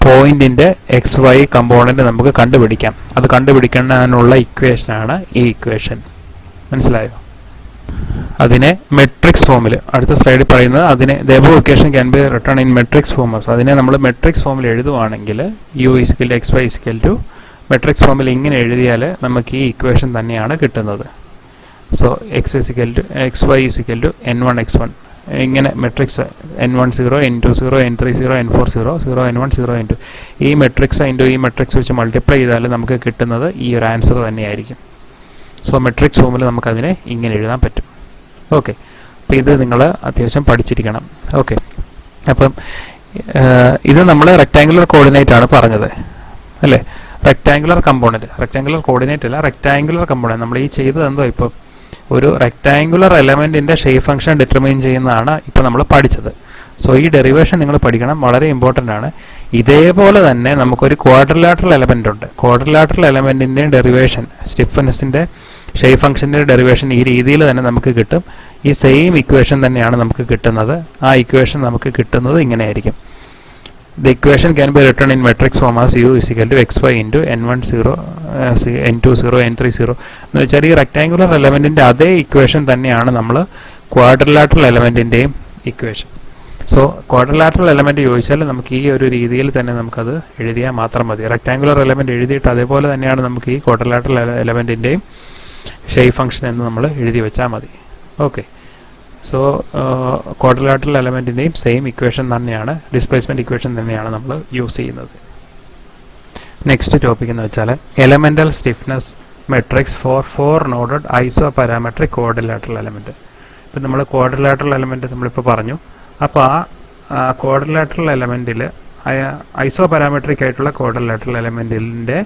പോയിന്റിൻ്റെ എക്സ് വൈ കമ്പോണൻറ്റ് നമുക്ക് കണ്ടുപിടിക്കാം. അത് കണ്ടുപിടിക്കാനുള്ള ഇക്വേഷനാണ് ഈ ഇക്വേഷൻ. മനസ്സിലായോ? അതിനെ മെട്രിക്സ് ഫോമിൽ അടുത്ത സ്ലൈഡിൽ പറയുന്നത് അതിനെ the above equation can be written in matrix forms. അതിനെ നമ്മൾ മെട്രിക്സ് ഫോമിൽ എഴുതുവാണെങ്കിൽ u is equal to X Y is equal to matrix ഫോമിൽ ഇങ്ങനെ എഴുതിയാൽ നമുക്ക് ഈ ഇക്വേഷൻ തന്നെയാണ് കിട്ടുന്നത്. So X is equal to X Y is equal to n1 x1 ഇങ്ങനെ matrix n1 0 n2 0 n3 0 n4 0 0 n1 0 n2 ഈ മെട്രിക്സ് ഇൻറ്റു ഈ മെട്രിക്സ് വെച്ച് മൾട്ടിപ്ലൈ ചെയ്താൽ നമുക്ക് കിട്ടുന്നത് ഈ ഒരു ആൻസർ തന്നെയായിരിക്കും. സോ മെട്രിക്സ് ഫോമിൽ നമുക്കതിനെ ഇങ്ങനെ എഴുതാൻ പറ്റും. ഓക്കെ, അപ്പോൾ ഇത് നിങ്ങൾ അത്യാവശ്യം പഠിച്ചിരിക്കണം. ഓക്കെ, അപ്പം ഇത് നമ്മൾ റെക്ടാങ്കുലർ കോർഡിനേറ്റ് ആണ് പറഞ്ഞത് അല്ലേ. റെക്ടാങ്കുലർ കോർഡിനേറ്റ് അല്ല, റെക്ടാങ്കുലർ കമ്പോണൻറ്റ്. നമ്മൾ ഈ ചെയ്തത് എന്തോ ഇപ്പം ഒരു റെക്ടാങ്കുലർ എലമെൻറ്റിൻ്റെ ഷേപ്പ് ഫംഗ്ഷൻ ഡിറ്റർമൈൻ ചെയ്യുന്നതാണ് ഇപ്പോൾ നമ്മൾ പഠിച്ചത്. സോ ഈ ഡെറിവേഷൻ നിങ്ങൾ പഠിക്കണം, വളരെ ഇമ്പോർട്ടൻ്റ് ആണ്. ഇതേപോലെ തന്നെ നമുക്കൊരു ക്വാഡ്രിലാറ്ററൽ എലമെൻ്റ് ഉണ്ട്. ക്വാഡ്രിലാറ്ററൽ എലമെൻറ്റിൻ്റെയും ഡെറിവേഷൻ, സ്റ്റിഫ്നെസ്സിൻ്റെ ഷേപ്പ് ഫംഗ്ഷൻ്റെ ഡെറിവേഷൻ ഈ രീതിയിൽ തന്നെ നമുക്ക് കിട്ടും. ഈ സെയിം ഇക്വേഷൻ തന്നെയാണ് നമുക്ക് കിട്ടുന്നത്. ആ ഇക്വേഷൻ നമുക്ക് കിട്ടുന്നത് ഇങ്ങനെയായിരിക്കും. The equation can be written in matrix form as u is equal to xy into n10 n20 n30 എന്ന് വെച്ചാൽ ഈ റെക്ടാങ്കുലർ എലമെൻറ്റിൻ്റെ അതേ ഇക്വേഷൻ തന്നെയാണ് നമ്മൾ ക്വാഡ്രിലാറ്ററൽ എലമെൻറ്റിൻ്റെയും ഇക്വേഷൻ. സോ ക്വാഡ്രിലാറ്ററൽ എലമെൻറ്റ് ചോദിച്ചാൽ നമുക്ക് ഈ ഒരു രീതിയിൽ തന്നെ നമുക്കത് എഴുതിയാൽ മാത്രം മതി. റെക്ടാങ്കുലർ എലമെൻറ്റ് എഴുതിയിട്ട് അതേപോലെ തന്നെയാണ് നമുക്ക് ഈ ക്വാഡ്രിലാറ്ററൽ എലമെൻറ്റിൻ്റെയും ഷേപ്പ് ഫംഗ്ഷൻ എന്ന് നമ്മൾ എഴുതി വെച്ചാൽ മതി. ഓക്കെ, സോ ക്വാഡ്രിലാറ്ററൽ എലമെൻറ്റിൻ്റെയും സെയിം ഇക്വേഷൻ തന്നെയാണ്, ഡിസ്പ്ലേസ്മെൻറ്റ് ഇക്വേഷൻ തന്നെയാണ് നമ്മൾ യൂസ് ചെയ്യുന്നത്. നെക്സ്റ്റ് ടോപ്പിക് എന്ന് വെച്ചാൽ elemental stiffness matrix for 4 noded isoparametric quadrilateral element. ഇപ്പം നമ്മൾ ക്വാഡ്രിലാറ്ററൽ എലമെൻറ്റ് നമ്മളിപ്പോൾ പറഞ്ഞു. അപ്പോൾ ആ ക്വാഡ്രിലാറ്ററൽ എലമെൻറ്റിൽ ഐസോപാരാമെട്രിക് ആയിട്ടുള്ള ക്വാഡ്രിലാറ്ററൽ എലമെൻറ്റിൻ്റെ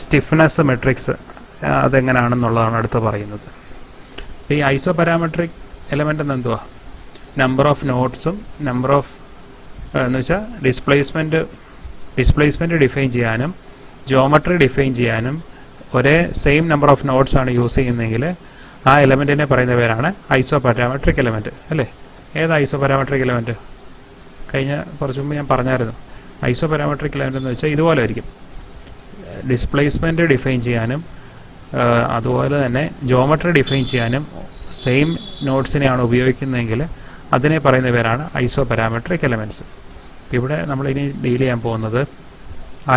സ്റ്റിഫ്നെസ് മെട്രിക്സ് അതെങ്ങനെയാണെന്നുള്ളതാണ് അടുത്ത് പറയുന്നത്. ഈ ഐസോപാരാമെട്രിക് എലമെൻ്റ് എന്ന് എന്തുവാ? നമ്പർ ഓഫ് നോഡ്സും നമ്പർ ഓഫ് എന്ന് വെച്ചാൽ ഡിസ്പ്ലേസ്മെൻറ്റ് ഡിഫൈൻ ചെയ്യാനും ജോമെട്രി ഡിഫൈൻ ചെയ്യാനും ഒരേ സെയിം നമ്പർ ഓഫ് നോഡ്സ് ആണ് യൂസ് ചെയ്യുന്നതെങ്കിൽ ആ എലമെൻറ്റിനെ പറയുന്ന പേരാണ് ഐസോപാരാമെട്രിക് എലമെൻറ്റ് അല്ലേ. ഏത് ഐസോപാരാമെട്രിക് എലമെൻറ്റ്? കഴിഞ്ഞ കുറച്ച് മുമ്പ് ഞാൻ പറഞ്ഞായിരുന്നു. ഐസോപാരാമെട്രിക് എലമെൻറ്റ് എന്ന് വെച്ചാൽ ഇതുപോലെ ആയിരിക്കും. ഡിസ്പ്ലേസ്മെൻറ്റ് ഡിഫൈൻ ചെയ്യാനും അതുപോലെ തന്നെ ജോമെട്രി ഡിഫൈൻ ചെയ്യാനും സെയിം നോട്ട്സിനെയാണ് ഉപയോഗിക്കുന്നതെങ്കിൽ അതിനെ പറയുന്ന പേരാണ് ഐസോപാരാമെട്രിക് എലമെൻറ്റ്സ്. ഇവിടെ നമ്മളിനി ഡീൽ ചെയ്യാൻ പോകുന്നത്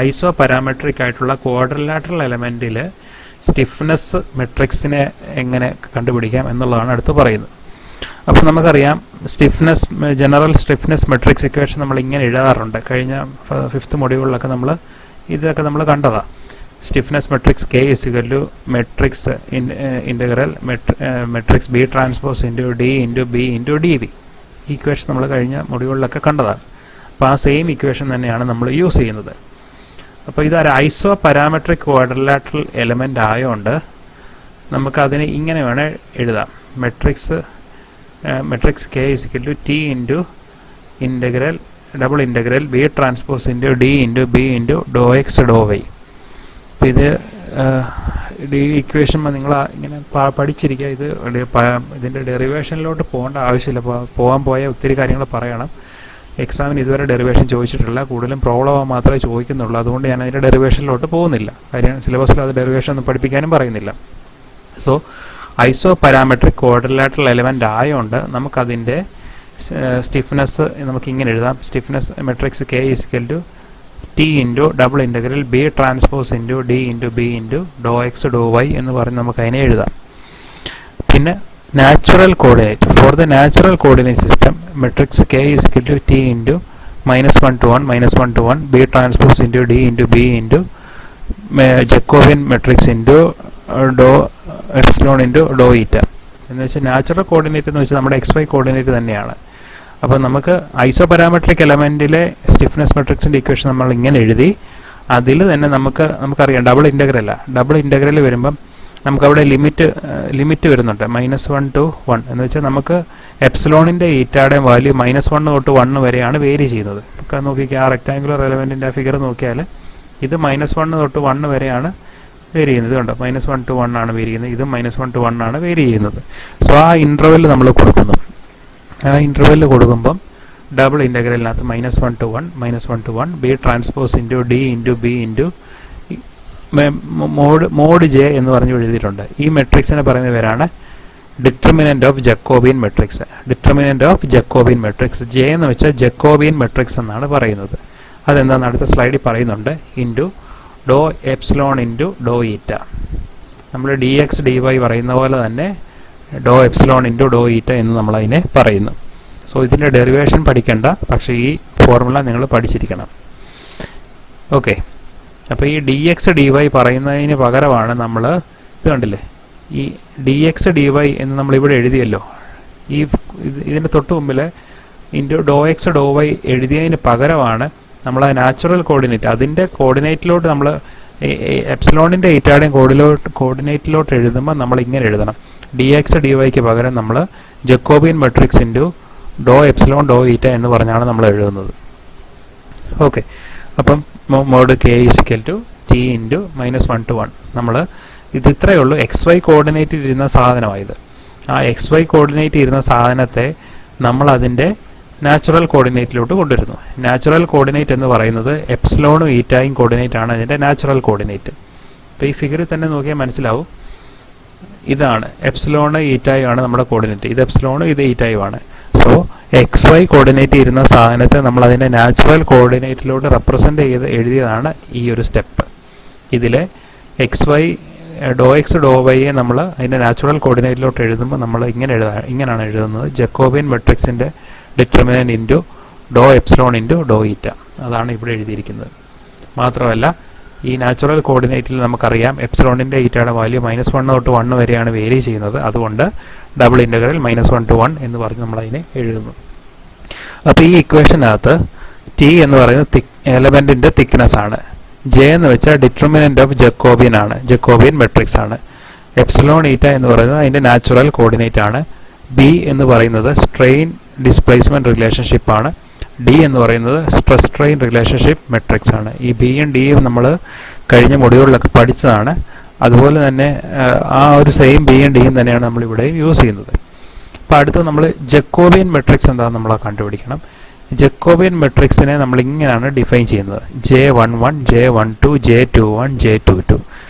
ഐസോപാരാമെട്രിക് ആയിട്ടുള്ള ക്വാഡ്രിലാറ്ററൽ എലമെൻറ്റിൽ സ്റ്റിഫ്നെസ് മെട്രിക്സിനെ എങ്ങനെ കണ്ടുപിടിക്കാം എന്നുള്ളതാണ് അടുത്ത് പറയുന്നത്. അപ്പോൾ നമുക്കറിയാം ജനറൽ സ്റ്റിഫ്നെസ് മെട്രിക്സ് ഇക്വേഷൻ നമ്മൾ ഇങ്ങനെ എഴുതാറുണ്ട്. കഴിഞ്ഞ 5th മൊഡ്യൂളിലൊക്കെ ഇതൊക്കെ നമ്മൾ കണ്ടതാണ്. Stiffness matrix K is equal to matrix integral matrix B transpose into D into B into DV. ഈ ഇക്വേഷൻ നമ്മൾ കഴിഞ്ഞ മൊഡ്യൂളിലൊക്കെ കണ്ടതാണ്. അപ്പോൾ ആ സെയിം ഇക്വേഷൻ തന്നെയാണ് നമ്മൾ യൂസ് ചെയ്യുന്നത്. അപ്പോൾ ഇതൊരു ഐസോ പാരാമെട്രിക് ക്വാഡ്രിലാറ്ററൽ എലമെൻ്റ് ആയതുകൊണ്ട് നമുക്കതിനെ ഇങ്ങനെ വേണേൽ എഴുതാം. Matrix K is equal to T into integral double integral B transpose into D into B into ഡോ എക്സ് ഡോ വൈ. ഇത് ഈ ഇക്വേഷൻ നിങ്ങൾ ഇങ്ങനെ പഠിച്ചിരിക്കുക. ഇതിൻ്റെ ഡെറിവേഷനിലോട്ട് പോകേണ്ട ആവശ്യമില്ല. പോയാൽ ഒത്തിരി കാര്യങ്ങൾ പറയണം. എക്സാമിന് ഇതുവരെ ഡെറിവേഷൻ ചോദിച്ചിട്ടില്ല, കൂടുതലും പ്രോബ്ലം മാത്രമേ ചോദിക്കുന്നുള്ളൂ. അതുകൊണ്ട് ഞാൻ അതിൻ്റെ ഡെറിവേഷനിലോട്ട് പോകുന്നില്ല. കാര്യം സിലബസിൽ അത് ഡെറിവേഷൻ ഒന്നും പഠിപ്പിക്കാനും പറയുന്നില്ല. So isoparametric quadrilateral element ആയതുകൊണ്ട് നമുക്കതിൻ്റെ സ്റ്റിഫ്നെസ് നമുക്കിങ്ങനെ എഴുതാം. Stiffness matrix K is equal to T into double integral B transpose into D into B into ഡോ എക്സ് ഡോ വൈ എന്ന് പറഞ്ഞ് നമുക്ക് അതിനെ എഴുതാം. പിന്നെ natural coordinate for the natural coordinate system matrix K is equal to T into -1 to 1 -1 to 1 B transpose into D into B into Jacobian matrix into ഡോ എപ്സിലോൺ ഇൻറ്റു ഡോ ഈറ്റ എന്ന് വെച്ചാൽ നാച്ചുറൽ കോർഡിനേറ്റ് എന്ന് വെച്ചാൽ നമ്മുടെ XY കോർഡിനേറ്റ് തന്നെയാണ്. അപ്പോൾ നമുക്ക് ഐസോപാരാമെട്രിക് എലമെൻറ്റിലെ സ്റ്റിഫ്നെസ് മെട്രിക്സിൻ്റെ ഇക്വേഷൻ നമ്മൾ ഇങ്ങനെ എഴുതി. അതിൽ തന്നെ നമുക്കറിയാം ഡബിൾ ഇൻ്റഗ്രൽ വരുമ്പം നമുക്കവിടെ ലിമിറ്റ് വരുന്നുണ്ട് -1 to 1 എന്ന് വെച്ചാൽ നമുക്ക് എപ്സിലോണിൻ്റെ ഈറ്റയുടെയും വാല്യൂ -1 തൊട്ട് 1 വരെയാണ് വേരി ചെയ്യുന്നത്. ഒക്കെ നോക്കിയാൽ ആ റെക്ടാങ്കുലർ എലമെൻറ്റിൻ്റെ ആ ഫിഗർ നോക്കിയാൽ ഇത് -1 തൊട്ട് 1 വരെയാണ് വേരി ചെയ്യുന്നത്. കണ്ടോ, -1 to 1 ആണ് വേരി ചെയ്യുന്നത്. ഇതും -1 to 1 ആണ് വേരി ചെയ്യുന്നത്. സോ ആ ഇൻ്റർവെൽ നമ്മൾ കൊടുക്കുന്നു. ആ ഇൻ്റർവെൽ കൊടുക്കുമ്പം ഡബിൾ ഇൻ്റഗ്രലിനകത്ത് -1 to 1 B transpose into D into B into mod J എന്ന് പറഞ്ഞു എഴുതിയിട്ടുണ്ട്. ഈ മെട്രിക്സിനെ പറയുന്ന പേരാണ് determinant of Jacobian matrix. J എന്ന് വെച്ചാൽ ജക്കോബിയൻ മെട്രിക്സ് എന്നാണ് പറയുന്നത്. അതെന്താണെന്ന് അടുത്ത സ്ലൈഡിൽ പറയുന്നുണ്ട്. ഇൻറ്റു ഡോ എപ്സിലോൺ ഇൻറ്റു ഡോ ഈറ്റ. നമ്മൾ DX DY പറയുന്ന പോലെ തന്നെ ഡോ എപ്സിലോൺ ഇൻറ്റു ഡോ ഈറ്റ എന്ന് നമ്മളതിനെ പറയുന്നു. സോ ഇതിൻ്റെ ഡെറിവേഷൻ പഠിക്കേണ്ട, പക്ഷേ ഈ ഫോർമുല നിങ്ങൾ പഠിച്ചിരിക്കണം. ഓക്കെ, അപ്പോൾ ഈ DX DY പറയുന്നതിന് പകരമാണ് നമ്മൾ ഇത് കണ്ടില്ലേ, ഈ DX DY എന്ന് നമ്മളിവിടെ എഴുതിയല്ലോ. ഇതിൻ്റെ തൊട്ട് മുമ്പിൽ ഇൻറ്റു ഡോ എക്സ് ഡോ വൈ എഴുതിയതിന് പകരമാണ് നമ്മൾ ആ നാച്ചുറൽ കോർഡിനേറ്റ് അതിൻ്റെ കോർഡിനേറ്റിലോട്ട് നമ്മൾ എപ്സിലോണിൻ്റെ ഈറ്റയുടെയും കോർഡിനേറ്റിലോട്ട് എഴുതുമ്പോൾ നമ്മൾ ഇങ്ങനെ എഴുതണം. ഡി എക്സ് ഡി വൈക്ക് പകരം നമ്മൾ ജക്കോബിയൻ മെട്രിക്സ് ഇൻറ്റു ഡോ എപ്സിലോൺ ഡോ ഈറ്റ എന്ന് പറഞ്ഞാണ് നമ്മൾ എഴുതുന്നത്. ഓക്കെ, അപ്പം മോഡ് K is equal to T into -1 to 1. നമ്മൾ ഇത് ഇത്രയേ ഉള്ളൂ. എക്സ് വൈ കോർഡിനേറ്റിൽ ഇരുന്ന സാധനമായത്. ആ എക്സ് വൈ കോർഡിനേറ്റ് ഇരുന്ന സാധനത്തെ നമ്മൾ അതിൻ്റെ നാച്ചുറൽ കോർഡിനേറ്റിലോട്ട് കൊണ്ടുവരുന്നു. നാച്ചുറൽ കോർഡിനേറ്റ് എന്ന് പറയുന്നത് എപ്സിലോണും ഈറ്റായും കോർഡിനേറ്റ് ആണ് അതിൻ്റെ നാച്ചുറൽ കോർഡിനേറ്റ്. അപ്പോൾ ഈ ഫിഗറിൽ തന്നെ നോക്കിയാൽ മനസ്സിലാവും. ഇതാണ് എപ്സിലോണ് ഈറ്റായും ആണ് നമ്മുടെ കോർഡിനേറ്റ്. ഇത് എപ്സിലോണും ഇത് ഈറ്റായും ആണ്. സോ എക്സ് വൈ കോർഡിനേറ്റ് ഇരുന്ന സാധനത്തെ നമ്മൾ അതിൻ്റെ നാച്ചുറൽ കോർഡിനേറ്റിലോട്ട് റെപ്രസെൻ്റ് ചെയ്ത് എഴുതിയതാണ് ഈ ഒരു സ്റ്റെപ്പ്. ഇതിലെ എക്സ് വൈ ഡോ എക്സ് ഡോ വൈയെ നമ്മൾ അതിൻ്റെ നാച്ചുറൽ കോർഡിനേറ്റിലോട്ട് എഴുതുമ്പോൾ നമ്മൾ ഇങ്ങനെയാണ് എഴുതുന്നത്. ജക്കോബിയൻ മെട്രിക്സിൻ്റെ ഡിറ്റർമിനൻറ്റ് ഇൻറ്റു ഡോ എപ്സിലോൺ ഇൻറ്റു ഡോ ഈറ്റ. അതാണ് ഇവിടെ എഴുതിയിരിക്കുന്നത്. മാത്രമല്ല ഈ നാച്ചുറൽ കോർഡിനേറ്റിൽ നമുക്കറിയാം എപ്സിലോണിൻ്റെ ഈറ്റയുടെ വാല്യൂ -1 തൊട്ട് 1 വരെയാണ് വേരി ചെയ്യുന്നത്. അതുകൊണ്ട് ഡബിൾ ഇൻ്റഗ്രൽ -1 to 1 എന്ന് പറഞ്ഞ് നമ്മളതിനെ എഴുതുന്നു. അപ്പോൾ ഈ ഇക്വേഷനകത്ത് ടി എന്ന് പറയുന്നത് എലമെൻറ്റിൻ്റെ തിക്നെസ് ആണ്. ജെ എന്ന് വെച്ചാൽ ഡിറ്റർമിനൻറ്റ് ഓഫ് ജക്കോബിയൻ ആണ്, ജക്കോബിയൻ മെട്രിക്സ് ആണ്. എപ്സിലോൺ ഈറ്റ എന്ന് പറയുന്നത് അതിൻ്റെ നാച്ചുറൽ കോർഡിനേറ്റ് ആണ്. ബി എന്ന് പറയുന്നത് സ്ട്രെയിൻ ഡിസ്പ്ലേസ്മെൻറ്റ് റിലേഷൻഷിപ്പ് ആണ്. ഡി എന്ന് പറയുന്നത് സ്ട്രെസ് സ്ട്രെയിൻ റിലേഷൻഷിപ്പ് മെട്രിക്സ് ആണ്. ഈ ബിയും ഡിയും നമ്മൾ കഴിഞ്ഞ മൊഡ്യൂളിലൊക്കെ പഠിച്ചതാണ്. അതുപോലെ തന്നെ ആ ഒരു സെയിം ബിയും ഡിയും തന്നെയാണ് നമ്മളിവിടെ യൂസ് ചെയ്യുന്നത്. അപ്പോൾ അടുത്ത് നമ്മൾ ജക്കോബിയൻ മെട്രിക്സ് എന്താണെന്ന് നമ്മൾ കണ്ടുപിടിക്കണം. ജക്കോബിയൻ മെട്രിക്സിനെ നമ്മൾ ഇങ്ങനെയാണ് ഡിഫൈൻ ചെയ്യുന്നത്. J11, J12, J21, J22.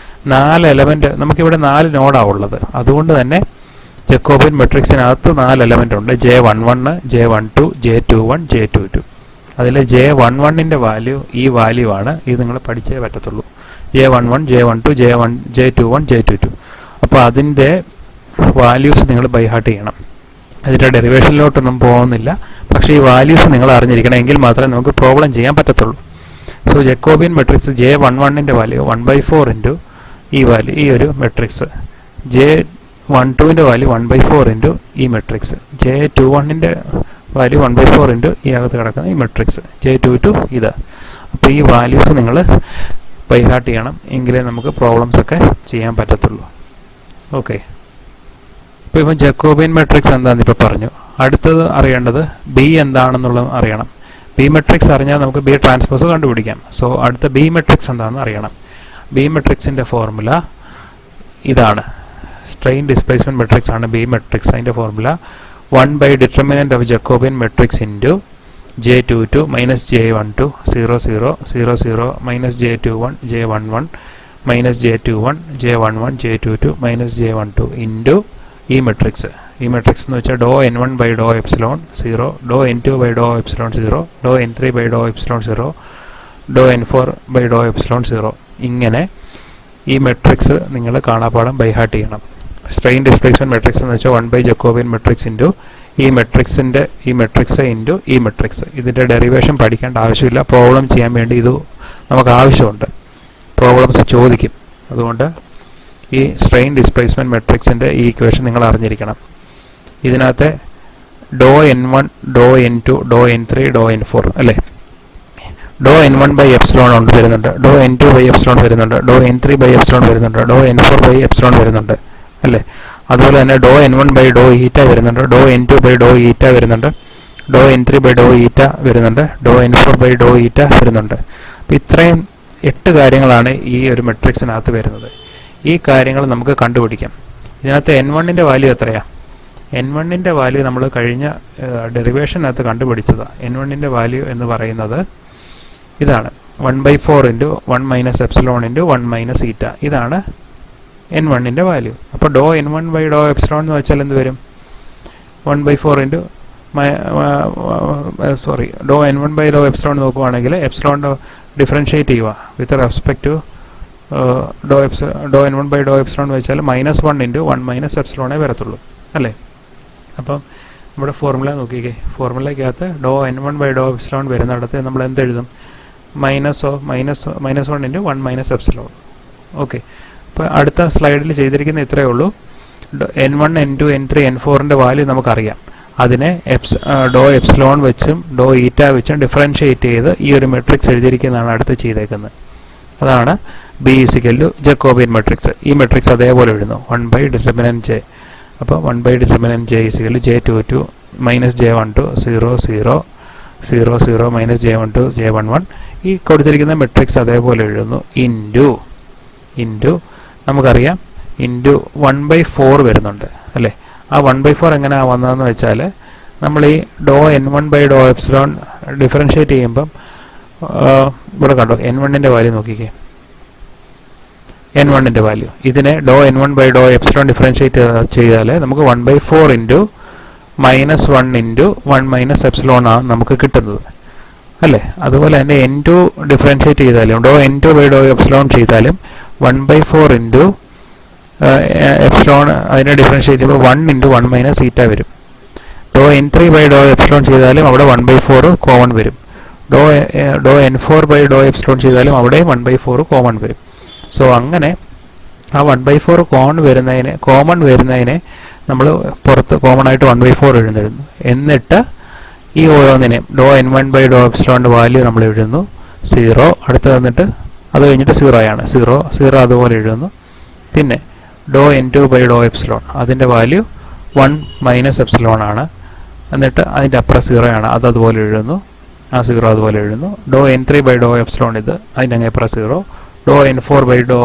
4 element നമുക്കിവിടെ 4 നോഡാണ് ഉള്ളത്. അതുകൊണ്ട് തന്നെ ജക്കോബിയൻ മെട്രിക്സിനകത്ത് 4 എലമെൻ്റ് ഉണ്ട്. J11, J12, J21, J22. അതിൽ J11ൻ്റെ വാല്യൂ ഈ വാല്യൂ ആണ്. ഇത് നിങ്ങൾ പഠിച്ചേ പറ്റത്തുള്ളൂ. J11, J12, J21, J22. അപ്പോൾ അതിൻ്റെ വാല്യൂസ് നിങ്ങൾ ബൈ ഹാർട്ട് ചെയ്യണം. അതിൻ്റെ ഡെറിവേഷനിലോട്ടൊന്നും പോകുന്നില്ല. പക്ഷേ ഈ വാല്യൂസ് നിങ്ങൾ അറിഞ്ഞിരിക്കണം. എങ്കിൽ മാത്രമേ നമുക്ക് പ്രോബ്ലം ചെയ്യാൻ പറ്റത്തുള്ളൂ. സോ ജക്കോബിയൻ മെട്രിക്സ് J11ൻ്റെ വാല്യൂ 1/4 ഇൻറ്റു ഈ വാല്യൂ, ഈ ഒരു മെട്രിക്സ്. J12ൻ്റെ വാല്യൂ 1/4 ഇൻറ്റു ഈ മെട്രിക്സ്. J21ൻ്റെ വാല്യൂ 1/4 ഇൻറ്റു ഈ അകത്ത് കിടക്കുന്ന ഈ മെട്രിക്സ്. J22 ഇത്. അപ്പോൾ ഈ വാല്യൂസ് നിങ്ങൾ ബൈ ഹാർട്ട് ചെയ്യണം. എങ്കിലേ നമുക്ക് പ്രോബ്ലംസ് ഒക്കെ ചെയ്യാൻ പറ്റത്തുള്ളൂ. ഓക്കെ, ഇപ്പോൾ ഇപ്പം ജക്കോബിയൻ മെട്രിക്സ് എന്താണെന്ന് ഇപ്പോൾ പറഞ്ഞു. അടുത്തത് അറിയേണ്ടത് ബി എന്താണെന്നുള്ളത് അറിയണം. ബി മെട്രിക്സ് അറിഞ്ഞാൽ നമുക്ക് ബി ട്രാൻസ്പോസ് കണ്ടുപിടിക്കാം. സോ അടുത്ത ബി മെട്രിക്സ് എന്താണെന്ന് അറിയണം. ബി മെട്രിക്സിൻ്റെ ഫോർമുല ഇതാണ്. സ്ട്രെയിൻ ഡിസ്പ്ലേസ്മെൻറ്റ് മെട്രിക്സ് ആണ് ബി മെട്രിക്സ്. അതിൻ്റെ formula 1/determinant of Jacobian matrix into J22 minus J12 0 0 0 0 minus J21 J11 minus J21 J11 J22 minus J12 into E matrix. E matrix എന്ന് വെച്ചാൽ ഡോ n1 by ഡോ എപ്സിലോൺ 0, ഡോ n2 by ഡോ എപ്സിലോൺ 0, ഡോ n3 by ഡോ എപ്സിലോൺ 0, ഡോ n4 by ഡോ എപ്സിലോൺ 0. ഇങ്ങനെ ഈ മെട്രിക്സ് നിങ്ങൾ കാണാപ്പാടം ബൈ ഹാർട്ട് ചെയ്യണം. സ്ട്രെയിൻ ഡിസ്പ്ലേസ്മെന്റ് മെട്രിക്സ് എന്ന് വെച്ചാൽ 1 by ജക്കോബിയൻ മെട്രിക്സ് ഇൻറ്റു ഈ മെട്രിക്സിൻ്റെ ഈ മെട്രിക്സ് ഇൻറ്റു ഈ മെട്രിക്സ്. ഇതിൻ്റെ ഡെറിവേഷൻ പഠിക്കേണ്ട ആവശ്യമില്ല. പ്രോബ്ലം ചെയ്യാൻ വേണ്ടി ഇത് നമുക്ക് ആവശ്യമുണ്ട്. പ്രോബ്ലംസ് ചോദിക്കും. അതുകൊണ്ട് ഈ സ്ട്രെയിൻ ഡിസ്പ്ലേസ്മെന്റ് മെട്രിക്സിൻ്റെ ഈ ഇക്വേഷൻ നിങ്ങൾ അറിഞ്ഞിരിക്കണം. ഇതിനകത്ത് ഡോ n1 ഡോ n2 ഡോ n3 ഡോ n4 അല്ലേ. ഡോ n1 ബൈ എപ്സിലോൺ കൊണ്ട് വരുന്നുണ്ട്, ഡോ n2 ബൈ എപ്സിലോൺ വരുന്നുണ്ട്, ഡോ n3 ബൈ എപ്സിലോൺ വരുന്നുണ്ട്, ഡോ n4 ബൈ എപ്സിലോൺ വരുന്നുണ്ട് അല്ലേ. അതുപോലെ തന്നെ ഡോ n1 ബൈ ഡോ ഈറ്റ വരുന്നുണ്ട്, ഡോ n2 ബൈ ഡോ ഈറ്റ വരുന്നുണ്ട്, ഡോ n3 ബൈ ഡോ ഈറ്റ വരുന്നുണ്ട്, ഡോ n4 ബൈ ഡോ ഈറ്റ വരുന്നുണ്ട്. അപ്പോൾ ഇത്രയും 8 കാര്യങ്ങളാണ് ഈ ഒരു മെട്രിക്സിനകത്ത് വരുന്നത്. ഈ കാര്യങ്ങൾ നമുക്ക് കണ്ടുപിടിക്കാം. ഇതിനകത്ത് n1ൻ്റെ വാല്യൂ എത്രയാണ്? n1ൻ്റെ വാല്യൂ നമ്മൾ കഴിഞ്ഞ ഡെറിവേഷനകത്ത് കണ്ടുപിടിച്ചതാണ്. n1ൻ്റെ വാല്യൂ എന്ന് പറയുന്നത് ഇതാണ് 1/4 into 1 minus epsilon into 1 minus ഈറ്റ. ഇതാണ് n1ൻ്റെ വാല്യൂ. അപ്പോൾ ഡോ n1 ബൈ ഡോ എപ്സിലോൺ എന്ന് വെച്ചാൽ എന്ത് വരും? 1/4 ഇൻറ്റു ഡോ n1 ബൈ ഡോ എപ്സിലോൺ നോക്കുവാണെങ്കിൽ എപ്സിലോൺ ഡിഫറൻഷ്യേറ്റ് ചെയ്യുക വിത്ത് റെസ്പെക്ട് ടു ഡോ n1 ബൈ ഡോ എപ്സിലോൺ എന്ന് വെച്ചാൽ -1 ഇൻറ്റു 1 മൈനസ് എപ്സിലോണേ വരത്തുള്ളൂ അല്ലേ. അപ്പം നമ്മുടെ ഫോർമുല നോക്കിക്കേ. ഫോർമുലയ്ക്കകത്ത് ഡോ n1 ബൈ ഡോ എപ്സിലോൺ വരുന്നിടത്ത് നമ്മൾ എന്തെഴുതും? -1 ഇൻറ്റു 1 മൈനസ് എപ്സിലോൺ. ഓക്കെ, അപ്പോൾ അടുത്ത സ്ലൈഡിൽ ചെയ്തിരിക്കുന്ന ഇത്രയേ ഉള്ളൂ. n1 n2 n3 n4ൻ്റെ വാല്യൂ നമുക്കറിയാം. അതിനെ ഡോ എപ്സിലോൺ വെച്ചും ഡോ ഈറ്റ വെച്ചും ഡിഫറൻഷിയേറ്റ് ചെയ്ത് ഈ ഒരു മെട്രിക്സ് എഴുതിയിരിക്കുന്നതാണ് അടുത്ത് ചെയ്തേക്കുന്നത്. അതാണ് B is equal to Jacobian matrix. ഈ മെട്രിക്സ് അതേപോലെ എഴുതുന്നു 1/determinant j. അപ്പോൾ 1/determinant j is equal to j22 minus j12 0 0 0 0 minus j12 j11. ഈ കൊടുത്തിരിക്കുന്ന മെട്രിക്സ് അതേപോലെ എഴുതുന്നു ഇൻറ്റു നമുക്കറിയാം ഇൻറ്റു 1/4 വരുന്നുണ്ട് അല്ലേ. ആ 1/4 എങ്ങനെയാണ് വന്നതെന്ന് വെച്ചാൽ നമ്മൾ ഈ ഡോ n1/ഡോ എപ്സിലോൺ ഡിഫറൻഷിയേറ്റ് ചെയ്യുമ്പം ഇവിടെ കണ്ടോ n1ൻ്റെ വാല്യൂ നോക്കിക്കേ. n1ൻ്റെ വാല്യൂ ഇതിനെ ഡോ n1/ഡോ എപ്സിലോൺ ഡിഫറൻഷിയേറ്റ് ചെയ്താൽ നമുക്ക് 1/4 ഇൻറ്റു -1 ഇൻറ്റു 1 മൈനസ് എപ്സിലോൺ ആണ് നമുക്ക് കിട്ടുന്നത് അല്ലേ. അതുപോലെ തന്നെ n2 ഡിഫറൻഷിയേറ്റ് ചെയ്താലും ഡോ n2/ഡോ എപ്സിലോൺ ചെയ്താലും 1/4 ഇൻറ്റു എപ്സിലോൺ അതിനെ ഡിഫറൻഷിയേറ്റ് ചെയ്യുമ്പോൾ 1 ഇൻറ്റു 1 മൈനസ് ഈറ്റ വരും. ഡോ n3/ഡോ എപ്സിലോൺ ചെയ്താലും അവിടെ 1/4 കോമൺ വരും. ഡോ n4/ഡോ എപ്സിലോൺ ചെയ്താലും അവിടെയും 1/4 കോമൺ വരും. സോ അങ്ങനെ ആ 1/4 കോമൺ വരുന്നതിനെ നമ്മൾ പുറത്ത് കോമൺ ആയിട്ട് 1/4 എഴുതുന്നു. എന്നിട്ട് ഈ ഓരോന്നിനെ ഡോ n1/ഡോ എപ്സിലോണിൻ്റെ വാല്യൂ നമ്മൾ എഴുതുന്നു 0. അടുത്ത് വന്നിട്ട് അത് കഴിഞ്ഞിട്ട് 0 ആണ് 0 അതുപോലെ എഴുതുന്നു. പിന്നെ ഡോ n2/ഡോ എപ്സിലോൺ അതിൻ്റെ വാല്യൂ 1 മൈനസ് എപ്സിലോൺ ആണ്. എന്നിട്ട് അതിൻ്റെ അപ്പുറം 0 ആണ്, അത് അതുപോലെ എഴുതുന്നു. ആ 0 അതുപോലെ എഴുതുന്നു. ഡോ n3/ഡോ എപ്സിലോൺ ഇത് അതിൻ്റെ അങ്ങേപ്പുറം 0. ഡോ n4/ഡോ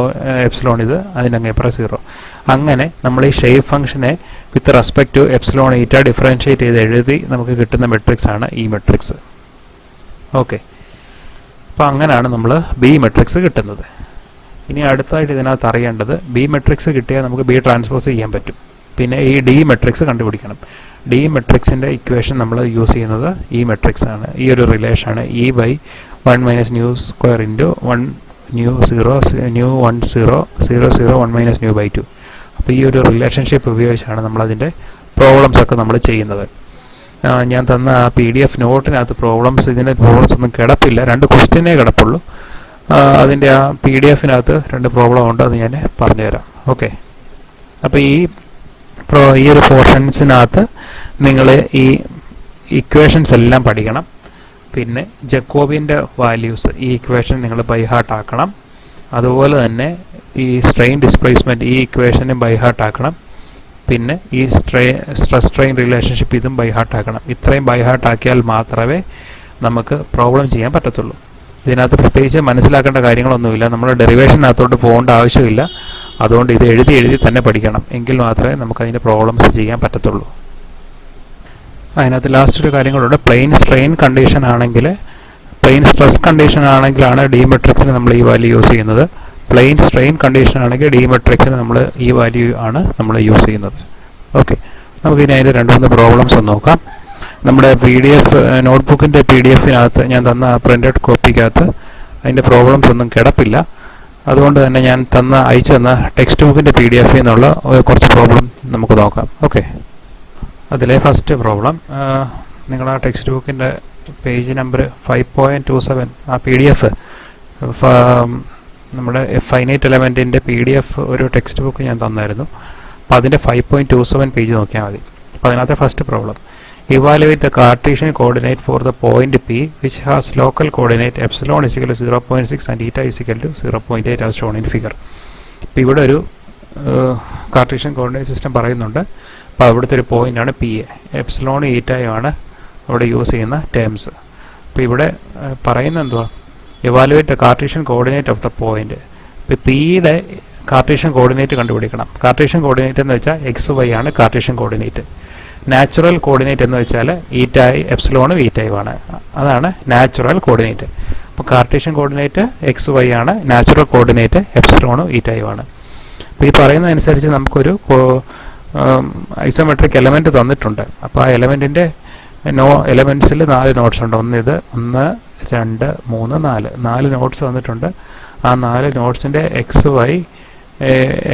എപ്സിലോൺ ഇത് അതിൻ്റെ അങ്ങേപ്പുറം 0. അങ്ങനെ നമ്മൾ ഈ ഷേപ്പ് ഫംഗ്ഷനെ വിത്ത് റെസ്പെക്ട് ടു എപ്സിലോൺ ഈറ്റ ഡിഫറൻഷിയേറ്റ് ചെയ്ത് എഴുതി നമുക്ക് കിട്ടുന്ന മെട്രിക്സ് ആണ് ഈ മെട്രിക്സ്. ഓക്കെ, അപ്പോൾ അങ്ങനെയാണ് നമ്മൾ ബി മെട്രിക്സ് കിട്ടുന്നത്. ഇനി അടുത്തായിട്ട് ഇതിനകത്ത് അറിയേണ്ടത് ബി മെട്രിക്സ് കിട്ടിയാൽ നമുക്ക് ബി ട്രാൻസ്പോസ് ചെയ്യാൻ പറ്റും. പിന്നെ ഈ ഡി മെട്രിക്സ് കണ്ടുപിടിക്കണം. ഡി മെട്രിക്സിൻ്റെ ഇക്വേഷൻ നമ്മൾ യൂസ് ചെയ്യുന്നത് ഈ മെട്രിക്സ് ആണ്. ഈ ഒരു റിലേഷനാണ് E/1 minus nu square into 1 nu 0 nu 1 0 0 0 1 minus ന്യൂ/2. അപ്പോൾ ഈ ഒരു റിലേഷൻഷിപ്പ് ഉപയോഗിച്ചാണ് നമ്മളതിൻ്റെ പ്രോബ്ലംസ് ഒക്കെ നമ്മൾ ചെയ്യുന്നത്. ഞാൻ തന്ന ആ PDF നോട്ടിനകത്ത് ഇതിൻ്റെ പ്രോബ്ലംസ് ഒന്നും കിടപ്പില്ല. 2 ക്വസ്റ്റ്യനേ കിടപ്പുള്ളൂ. അതിൻ്റെ ആ PDF-നകത്ത് 2 പ്രോബ്ലം ഉണ്ട്, അത് ഞാൻ പറഞ്ഞുതരാം. ഓക്കെ, അപ്പോൾ ഈ ഒരു പോർഷൻസിനകത്ത് നിങ്ങൾ ഈ ഇക്വേഷൻസ് എല്ലാം പഠിക്കണം. പിന്നെ ജക്കോബിൻ്റെ വാല്യൂസ് ഈ ഇക്വേഷൻ നിങ്ങൾ ബൈ ഹാർട്ട് ആക്കണം. അതുപോലെ തന്നെ ഈ സ്ട്രെയിൻ ഡിസ്പ്ലേസ്മെൻറ്റ് ഈ ഇക്വേഷനും ബൈ ഹാർട്ട് ആക്കണം. പിന്നെ ഈ സ്ട്രെസ് സ്ട്രെയിൻ റിലേഷൻഷിപ്പ് ഇതും ബൈ ഹാർട്ട് ആക്കണം. ഇത്രയും ബൈ ഹാർട്ട് ആക്കിയാൽ മാത്രമേ നമുക്ക് പ്രോബ്ലം ചെയ്യാൻ പറ്റത്തുള്ളൂ. ഇതിനകത്ത് പ്രത്യേകിച്ച് മനസ്സിലാക്കേണ്ട കാര്യങ്ങളൊന്നുമില്ല. നമ്മൾ ഡെറിവേഷനകത്തോട്ട് പോകേണ്ട ആവശ്യമില്ല. അതുകൊണ്ട് ഇത് എഴുതി തന്നെ പഠിക്കണം. എങ്കിൽ മാത്രമേ നമുക്ക് അതിൻ്റെ പ്രോബ്ലംസ് ചെയ്യാൻ പറ്റത്തുള്ളൂ. അതിനകത്ത് ലാസ്റ്റ് ഒരു കാര്യങ്ങളുണ്ട്. പ്ലെയിൻ സ്ട്രെയിൻ കണ്ടീഷൻ ആണെങ്കിൽ, പ്ലെയിൻ സ്ട്രെസ് കണ്ടീഷൻ ആണെങ്കിലാണ് ഡി മെട്രിക്സിന് നമ്മൾ ഈ വാല്യൂ യൂസ് ചെയ്യുന്നത്. പ്ലെയിൻ സ്ട്രെയിൻ കണ്ടീഷൻ ആണെങ്കിൽ ഡി മെട്രിക്സിന് നമ്മൾ ഈ വാല്യൂ ആണ് നമ്മൾ യൂസ് ചെയ്യുന്നത്. ഓക്കെ, നമുക്കിനി അതിൻ്റെ 2-3 പ്രോബ്ലംസ് ഒന്ന് നോക്കാം. നമ്മുടെ PDF നോട്ട്ബുക്കിൻ്റെ PDF-നകത്ത് ഞാൻ തന്ന പ്രിൻറ്റഡ് കോപ്പിക്കകത്ത് അതിൻ്റെ പ്രോബ്ലംസ് ഒന്നും കിടപ്പില്ല. അതുകൊണ്ട് തന്നെ ഞാൻ അയച്ചു തന്ന ടെക്സ്റ്റ് ബുക്കിൻ്റെ PDF-ൽ നിന്നുള്ള കുറച്ച് പ്രോബ്ലം നമുക്ക് നോക്കാം. ഓക്കെ, അതിലെ ഫസ്റ്റ് പ്രോബ്ലം നിങ്ങൾ ആ ടെക്സ്റ്റ് ബുക്കിൻ്റെ പേജ് നമ്പർ 5.27 ആ PDF നമ്മുടെ ഫൈനൈറ്റ് എലമെൻറ്റിൻ്റെ PDF ഒരു ടെക്സ്റ്റ് ബുക്ക് ഞാൻ തന്നായിരുന്നു. അപ്പോൾ അതിൻ്റെ 5.27 പേജ് നോക്കിയാൽ മതി. അപ്പോൾ അതിനകത്തെ first problem, evaluate the Cartesian coordinate for the point P which has local coordinate epsilon is equal to 0.6 and eta is equal to 0.8 as shown in figure. ഇപ്പോൾ ഇവിടെ ഒരു കാർട്ടീഷ്യൻ കോർഡിനേറ്റ് സിസ്റ്റം പറയുന്നുണ്ട്. അപ്പോൾ അവിടുത്തെ ഒരു പോയിൻ്റാണ് P. എപ്സിലോൺ ഈറ്റയുമാണ് അവിടെ യൂസ് ചെയ്യുന്ന ടേംസ്. അപ്പോൾ ഇവിടെ പറയുന്നത് എന്തുവാ, evaluate the Cartesian coordinate of the point. ഇപ്പോൾ Pയുടെ കാർട്ടീഷ്യൻ കോർഡിനേറ്റ് കണ്ടുപിടിക്കണം. കാർട്ടീഷ്യൻ കോർഡിനേറ്റ് എന്ന് വെച്ചാൽ XY ആണ് കാർട്ടീഷ്യൻ കോർഡിനേറ്റ്. നാച്ചുറൽ കോർഡിനേറ്റ് എന്ന് വെച്ചാൽ ഈറ്റായി എപ്സിലോണും ഈറ്റയുമാണ്. അതാണ് നാച്ചുറൽ കോർഡിനേറ്റ്. അപ്പോൾ കാർട്ടീഷ്യൻ കോർഡിനേറ്റ് XY ആണ്, നാച്ചുറൽ കോർഡിനേറ്റ് എപ്സിലോണും ഈറ്റയുമാണ്. അപ്പോൾ ഈ പറയുന്നതനുസരിച്ച് നമുക്കൊരു ഐസോമെട്രിക് എലമെൻറ്റ് തന്നിട്ടുണ്ട്. അപ്പോൾ ആ എലമെൻറ്റിൻ്റെ എലമെൻറ്റ്സിൽ 4 നോട്ട്സ് ഉണ്ട്. 1 2 3 4 4 നോട്ട്സ് തന്നിട്ടുണ്ട്. ആ 4 നോട്ട്സിൻ്റെ XY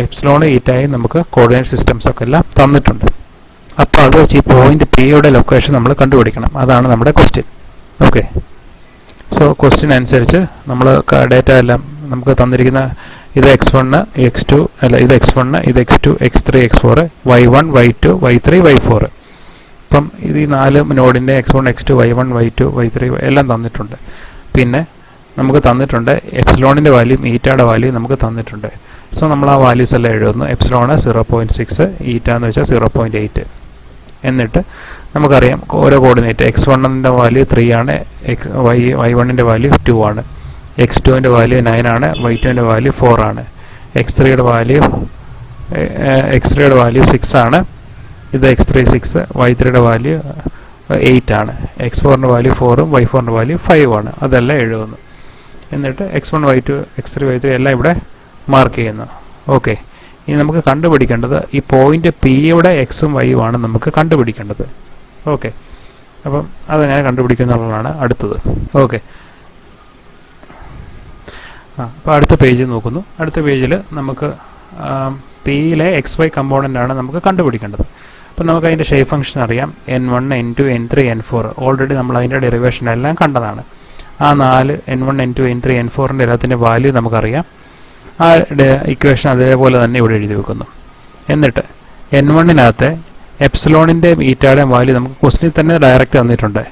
എപ്സിലോണും ഈറ്റയും നമുക്ക് കോർഡിനേറ്റ് സിസ്റ്റംസ് ഒക്കെ എല്ലാം തന്നിട്ടുണ്ട്. അപ്പോൾ അത് വെച്ച് ഈ പോയിന്റ് Pയുടെ ലൊക്കേഷൻ നമ്മൾ കണ്ടുപിടിക്കണം. അതാണ് നമ്മുടെ ക്വസ്റ്റ്യൻ. ഓക്കെ, സോ ക്വസ്റ്റ്യൻ അനുസരിച്ച് നമ്മൾ ഡേറ്റ എല്ലാം നമുക്ക് തന്നിരിക്കുന്ന ഇത് x1 x2 അല്ല ഇത് x1 ഇത് x2 x3 x4 y1 y2 y3 y4. അപ്പം ഇത് ഈ 4 നോഡിൻ്റെ x1 x2 y1 y2 y3 എല്ലാം തന്നിട്ടുണ്ട്. പിന്നെ നമുക്ക് തന്നിട്ടുണ്ട് എപ്സിലോണിൻ്റെ വാല്യൂ ഈറ്റയുടെ വാല്യൂ നമുക്ക് തന്നിട്ടുണ്ട്. സോ നമ്മൾ ആ വാല്യൂസ് എല്ലാം എഴുതുന്നു. എപ്സിലോണ് 0.6, ഈറ്റ എന്ന് വെച്ചാൽ 0.8. എന്നിട്ട് നമുക്കറിയാം ഓരോ കോർഡിനേറ്റ് x1ൻ്റെ വാല്യൂ 3 ആണ്, y1ൻ്റെ വാല്യൂ 2 ആണ്, x2ൻ്റെ വാല്യൂ 9 ആണ്, y2ൻ്റെ വാല്യൂ 4 ആണ്, x3യുടെ വാല്യൂ 6 ആണ്, ഇത് x3 6, y3യുടെ വാല്യൂ 8 ആണ്, x4ൻ്റെ വാല്യൂ 4ഉം y4ൻ്റെ വാല്യൂ 5 ആണ്. അതെല്ലാം എഴുതുന്നു. എന്നിട്ട് x1 y2 x3 y3 എല്ലാം ഇവിടെ മാർക്ക് ചെയ്യുന്നു. ഓക്കെ, ഇനി നമുക്ക് കണ്ടുപിടിക്കേണ്ടത് ഈ പോയിന്റ് പിയുടെ എക്സും വൈയും ആണ് നമുക്ക് കണ്ടുപിടിക്കേണ്ടത്. ഓക്കെ, അപ്പം അതെങ്ങനെ കണ്ടുപിടിക്കുന്നുള്ളതാണ് അടുത്തത്. ഓക്കെ, അപ്പോൾ അടുത്ത പേജ് നോക്കുന്നു. അടുത്ത പേജിൽ നമുക്ക് പിയിലെ എക്സ് വൈ കമ്പോണൻ്റ് ആണ് നമുക്ക് കണ്ടുപിടിക്കേണ്ടത്. അപ്പം നമുക്ക് അതിൻ്റെ ഷേപ്പ് ഫംഗ്ഷൻ അറിയാം. n1 n2 n3 n4 already നമ്മൾ അതിൻ്റെ ഡെറിവേഷൻ എല്ലാം കണ്ടതാണ്. ആ 4 n1 n2 n3 n4ൻ്റെ എല്ലാത്തിൻ്റെ വാല്യൂ നമുക്കറിയാം. ആ ഇക്വേഷൻ അതേപോലെ തന്നെ ഇവിടെ എഴുതി വെക്കുന്നു. എന്നിട്ട് n1-നകത്തെ എപ്സിലോണിൻ്റെ ഈറ്റയുടെയും വാല്യൂ നമുക്ക് ക്വസ്റ്റിനിൽ തന്നെ ഡയറക്റ്റ് തന്നിട്ടുണ്ട്.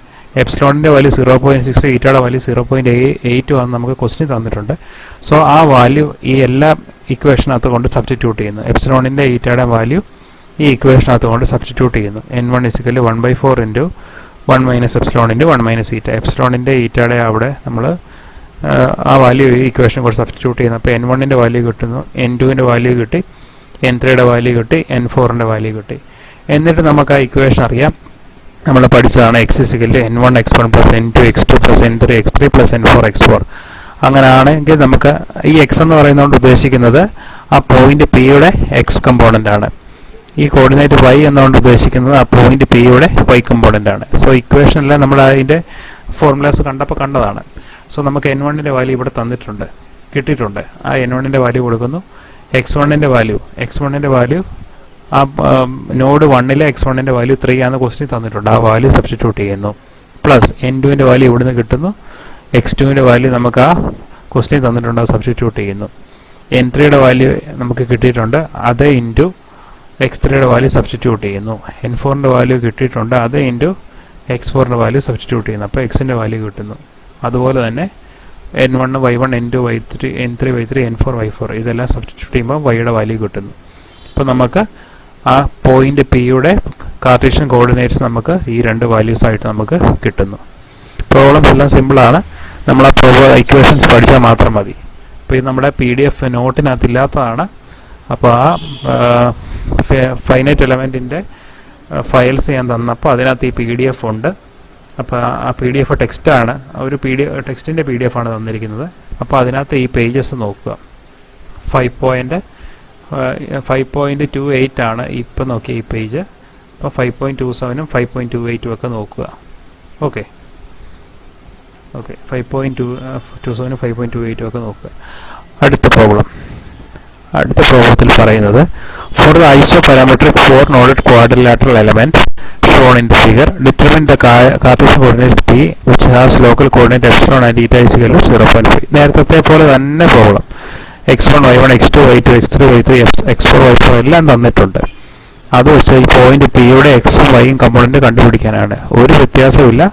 എപ്സിലോണിൻ്റെ വാല്യൂ 0.6, ഈറ്റയുടെ വാല്യൂ 0.8 ആണെന്ന് നമുക്ക് ക്വസ്റ്റിനിൽ തന്നിട്ടുണ്ട്. സോ ആ വാല്യൂ ഈ എല്ലാ ഇക്വേഷനകത്ത് കൊണ്ട് സബ്സ്റ്റിറ്റ്യൂട്ട് ചെയ്യുന്നു. എപ്സിലോണിൻ്റെ ഈറ്റയുടെ വാല്യൂ ഈ ഇക്വേഷനകത്ത് കൊണ്ട് സബ്സ്റ്റിറ്റ്യൂട്ട് ചെയ്യുന്നു. n1 = 1/4 × 1 - എപ്സിലോൺ × 1 - ഈറ്റ. എപ്സിലോണിൻ്റെ ഈറ്റയുടെ അവിടെ നമ്മൾ ആ വാല്യൂ ഈ ഇക്വേഷൻ കൂടെ സബ്സ്റ്റിറ്റ്യൂട്ട് ചെയ്യുന്നു. അപ്പോൾ n1ൻ്റെ വാല്യൂ കിട്ടുന്നു, n2ൻ്റെ വാല്യൂ കിട്ടി, n3യുടെ വാല്യൂ കിട്ടി, n4ൻ്റെ വാല്യൂ കിട്ടി. എന്നിട്ട് നമുക്ക് ആ ഇക്വേഷൻ അറിയാം. നമ്മൾ പഠിച്ചതാണ് x = n1 x1 + n2 x2 + n3 x3 + n4 x4. അങ്ങനെയാണെങ്കിൽ നമുക്ക് ഈ x എന്ന് പറയുന്നതുകൊണ്ട് ഉദ്ദേശിക്കുന്നത് ആ പോയിന്റ് പിയുടെ എക്സ് കമ്പോണൻ്റ് ആണ്. ഈ കോർഡിനേറ്റ് y എന്നുകൊണ്ട് ഉദ്ദേശിക്കുന്നത് ആ പോയിന്റ് പിയുടെ y കമ്പോണൻ്റ് ആണ്. സോ ഇക്വേഷനിൽ നമ്മൾ അതിൻ്റെ ഫോർമുലാസ് കണ്ടതാണ്. സോ നമുക്ക് n1ൻ്റെ വാല്യൂ ഇവിടെ തന്നിട്ടുണ്ട്, കിട്ടിയിട്ടുണ്ട്. ആ n1ൻ്റെ വാല്യൂ കൊടുക്കുന്നു. x1ൻ്റെ വാല്യൂ ആ നോഡ് 1-ലെ x1ൻ്റെ വാല്യൂ 3 ആണെന്ന് ക്വസ്റ്റിൻ തന്നിട്ടുണ്ട്. ആ വാല്യൂ സബ്സ്റ്റിറ്റ്യൂട്ട് ചെയ്യുന്നു. പ്ലസ് n2ൻ്റെ വാല്യൂ ഇവിടുന്ന് കിട്ടുന്നു. x2ൻ്റെ വാല്യൂ നമുക്ക് ആ ക്വസ്റ്റിൻ തന്നിട്ടുണ്ട്, അത് സബ്സ്റ്റിറ്റ്യൂട്ട് ചെയ്യുന്നു. n3യുടെ വാല്യൂ നമുക്ക് കിട്ടിയിട്ടുണ്ട്, അത് ഇൻറ്റു x3യുടെ വാല്യൂ സബ്സ്റ്റിറ്റ്യൂട്ട് ചെയ്യുന്നു. n4ൻ്റെ വാല്യൂ കിട്ടിയിട്ടുണ്ട്, അത് ഇൻറ്റു x4ൻ്റെ വാല്യൂ സബ്സ്റ്റിറ്റ്യൂട്ട് ചെയ്യുന്നു. അപ്പോൾ x-ൻ്റെ വാല്യൂ കിട്ടുന്നു. അതുപോലെ തന്നെ n1 y1 n2 y3 n3 y3 n4 y4 ഇതെല്ലാം സബ്സ്റ്റിറ്റ്യൂട്ട് ചെയ്യുമ്പോൾ y-യുടെ വാല്യൂ കിട്ടുന്നു. അപ്പോൾ നമുക്ക് ആ പോയിന്റ് പിയുടെ കാർട്ടീഷ്യൻ കോർഡിനേറ്റ്സ് നമുക്ക് ഈ രണ്ട് വാല്യൂസ് ആയിട്ട് നമുക്ക് കിട്ടുന്നു. പ്രോബ്ലംസ് എല്ലാം സിമ്പിളാണ്. നമ്മൾ ആ ഇക്വേഷൻസ് പഠിച്ചാൽ മാത്രം മതി. അപ്പോൾ ഇത് നമ്മുടെ PDF നോട്ടിനകത്ത് ഇല്ലാത്തതാണ്. അപ്പോൾ ആ ഫൈനൈറ്റ് എലമെൻറ്റിൻ്റെ ഫയൽസ് ഞാൻ തന്നപ്പോൾ അതിനകത്ത് ഈ PDF ഉണ്ട്. അപ്പോൾ ആ PDF ടെക്സ്റ്റാണ്, ഒരു ടെക്സ്റ്റിൻ്റെ PDF ആണ് തന്നിരിക്കുന്നത്. അപ്പോൾ അതിനകത്ത് ഈ പേജസ് നോക്കുക. 5.28 ആണ് ഇപ്പം നോക്കിയ ഈ പേജ്. അപ്പോൾ 5.27ഉം 5.28ഉം ഒക്കെ നോക്കുക. ഓക്കെ 5.27ഉം 5.28ഉം ഒക്കെ നോക്കുക. അടുത്ത പ്രോബ്ലത്തിൽ പറയുന്നത് for the isoparametric 4-noded quadrilateral element shown in the figure, determine the Cartesian coordinates P which has local coordinate epsilon and eta = 0.5. നേരത്തെ പോലെ തന്നെ problem. x1 y1 x2 y2 x3 y3 x4 y4 എല്ലാം തന്നിട്ടുണ്ട്. അത് വെച്ച് ഈ പോയിന്റ് പിയുടെ എക്സും വൈയും കമ്പോണന്റ് കണ്ടുപിടിക്കാനാണ്. ഒരു വ്യത്യാസമില്ല.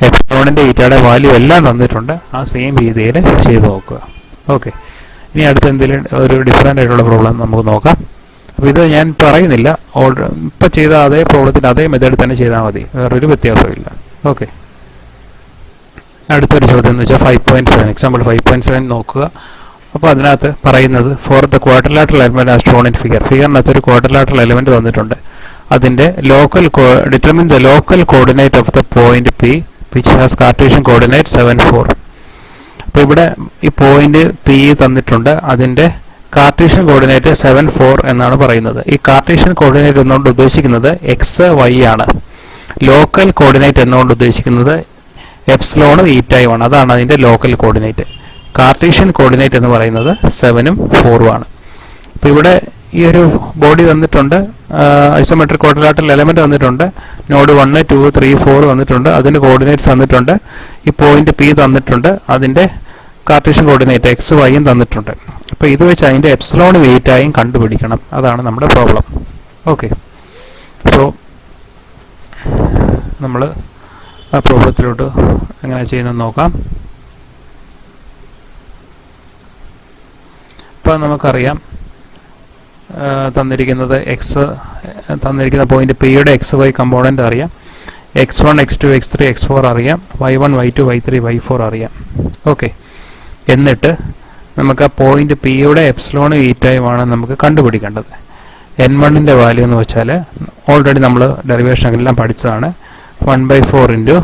എപ്സിലോണിൻ്റെ ഈറ്റയുടെ വാല്യൂ എല്ലാം തന്നിട്ടുണ്ട്. ആ സെയിം രീതിയിൽ ചെയ്ത് നോക്കുക. ഓക്കെ, ഇനി അടുത്ത എന്തെങ്കിലും ഒരു ഡിഫറൻ്റ് ആയിട്ടുള്ള പ്രോബ്ലം നമുക്ക് നോക്കാം. അപ്പോൾ ഇത് ഞാൻ പറയുന്നില്ല, ഇപ്പം ചെയ്ത അതേ പ്രോബ്ലത്തിൻ്റെ അതേ മെത്തേഡ് തന്നെ ചെയ്താൽ മതി, വേറൊരു വ്യത്യാസമില്ല. ഓക്കെ, അടുത്തൊരു ചോദ്യം എന്ന് വെച്ചാൽ 5.7 എക്സാമ്പിൾ 5.7 നോക്കുക. അപ്പോൾ അതിനകത്ത് പറയുന്നത് for the quadrilateral element as shown in ഫിഗറിനകത്ത് ഒരു ക്വാഡ്രിലാറ്ററൽ എലമെന്റ് തന്നിട്ടുണ്ട്. അതിൻ്റെ determine the local coordinate of the point P which has Cartesian coordinate 7 4. അപ്പോൾ ഇവിടെ ഈ പോയിന്റ് പി തന്നിട്ടുണ്ട്, അതിൻ്റെ കാർട്ടീഷ്യൻ കോർഡിനേറ്റ് 7 4 എന്നാണ് പറയുന്നത്. ഈ കാർട്ടീഷ്യൻ കോർഡിനേറ്റ് എന്നുകൊണ്ട് ഉദ്ദേശിക്കുന്നത് എക്സ് വൈ ആണ്. ലോക്കൽ കോർഡിനേറ്റ് എന്നുകൊണ്ട് ഉദ്ദേശിക്കുന്നത് എപ്സിലോണും ഈറ്റയും ആണ്. അതാണ് അതിൻ്റെ ലോക്കൽ കോർഡിനേറ്റ്. കാർട്ടീഷ്യൻ കോർഡിനേറ്റ് എന്ന് പറയുന്നത് 7ഉം 4ഉം ആണ്. അപ്പോൾ ഇവിടെ ഈ ഒരു ബോഡി തന്നിട്ടുണ്ട്, ഐസോമെട്രിക് ക്വാഡ്രിലാറ്ററൽ എലമെന്റ് തന്നിട്ടുണ്ട്, നോഡ് 1 2 3 4 തന്നിട്ടുണ്ട്, അതിൻ്റെ കോർഡിനേറ്റ്സ് തന്നിട്ടുണ്ട്, ഈ പോയിന്റ് പി തന്നിട്ടുണ്ട്, അതിൻ്റെ കാർട്ടീഷ്യൻ കോർഡിനേറ്റ് എക്സ് വൈയും തന്നിട്ടുണ്ട്. അപ്പോൾ ഇത് വെച്ച് അതിൻ്റെ എപ്സിലോണും ഈറ്റയും കണ്ടുപിടിക്കണം. അതാണ് നമ്മുടെ പ്രോബ്ലം. ഓക്കെ, സോ നമ്മൾ ആ പ്രോബ്ലത്തിലോട്ട് എങ്ങനെ ചെയ്യുന്നത് നോക്കാം. ഇപ്പോൾ നമുക്കറിയാം തന്നിരിക്കുന്നത് തന്നിരിക്കുന്ന പോയിന്റ് പിയുടെ XY കമ്പോണൻ്റ് അറിയാം, x1 x2 x3 x4 അറിയാം, y1 y2 y3 y4 അറിയാം. ഓക്കെ, എന്നിട്ട് നമുക്ക് ആ പോയിന്റ് പിയുടെ എപ്സിലോണും ഈറ്റയുമാണ് നമുക്ക് കണ്ടുപിടിക്കേണ്ടത്. n1ൻ്റെ വാല്യൂ എന്ന് വെച്ചാൽ ഓൾറെഡി നമ്മൾ ഡെറിവേഷൻ എല്ലാം പഠിച്ചതാണ്. 1/4 into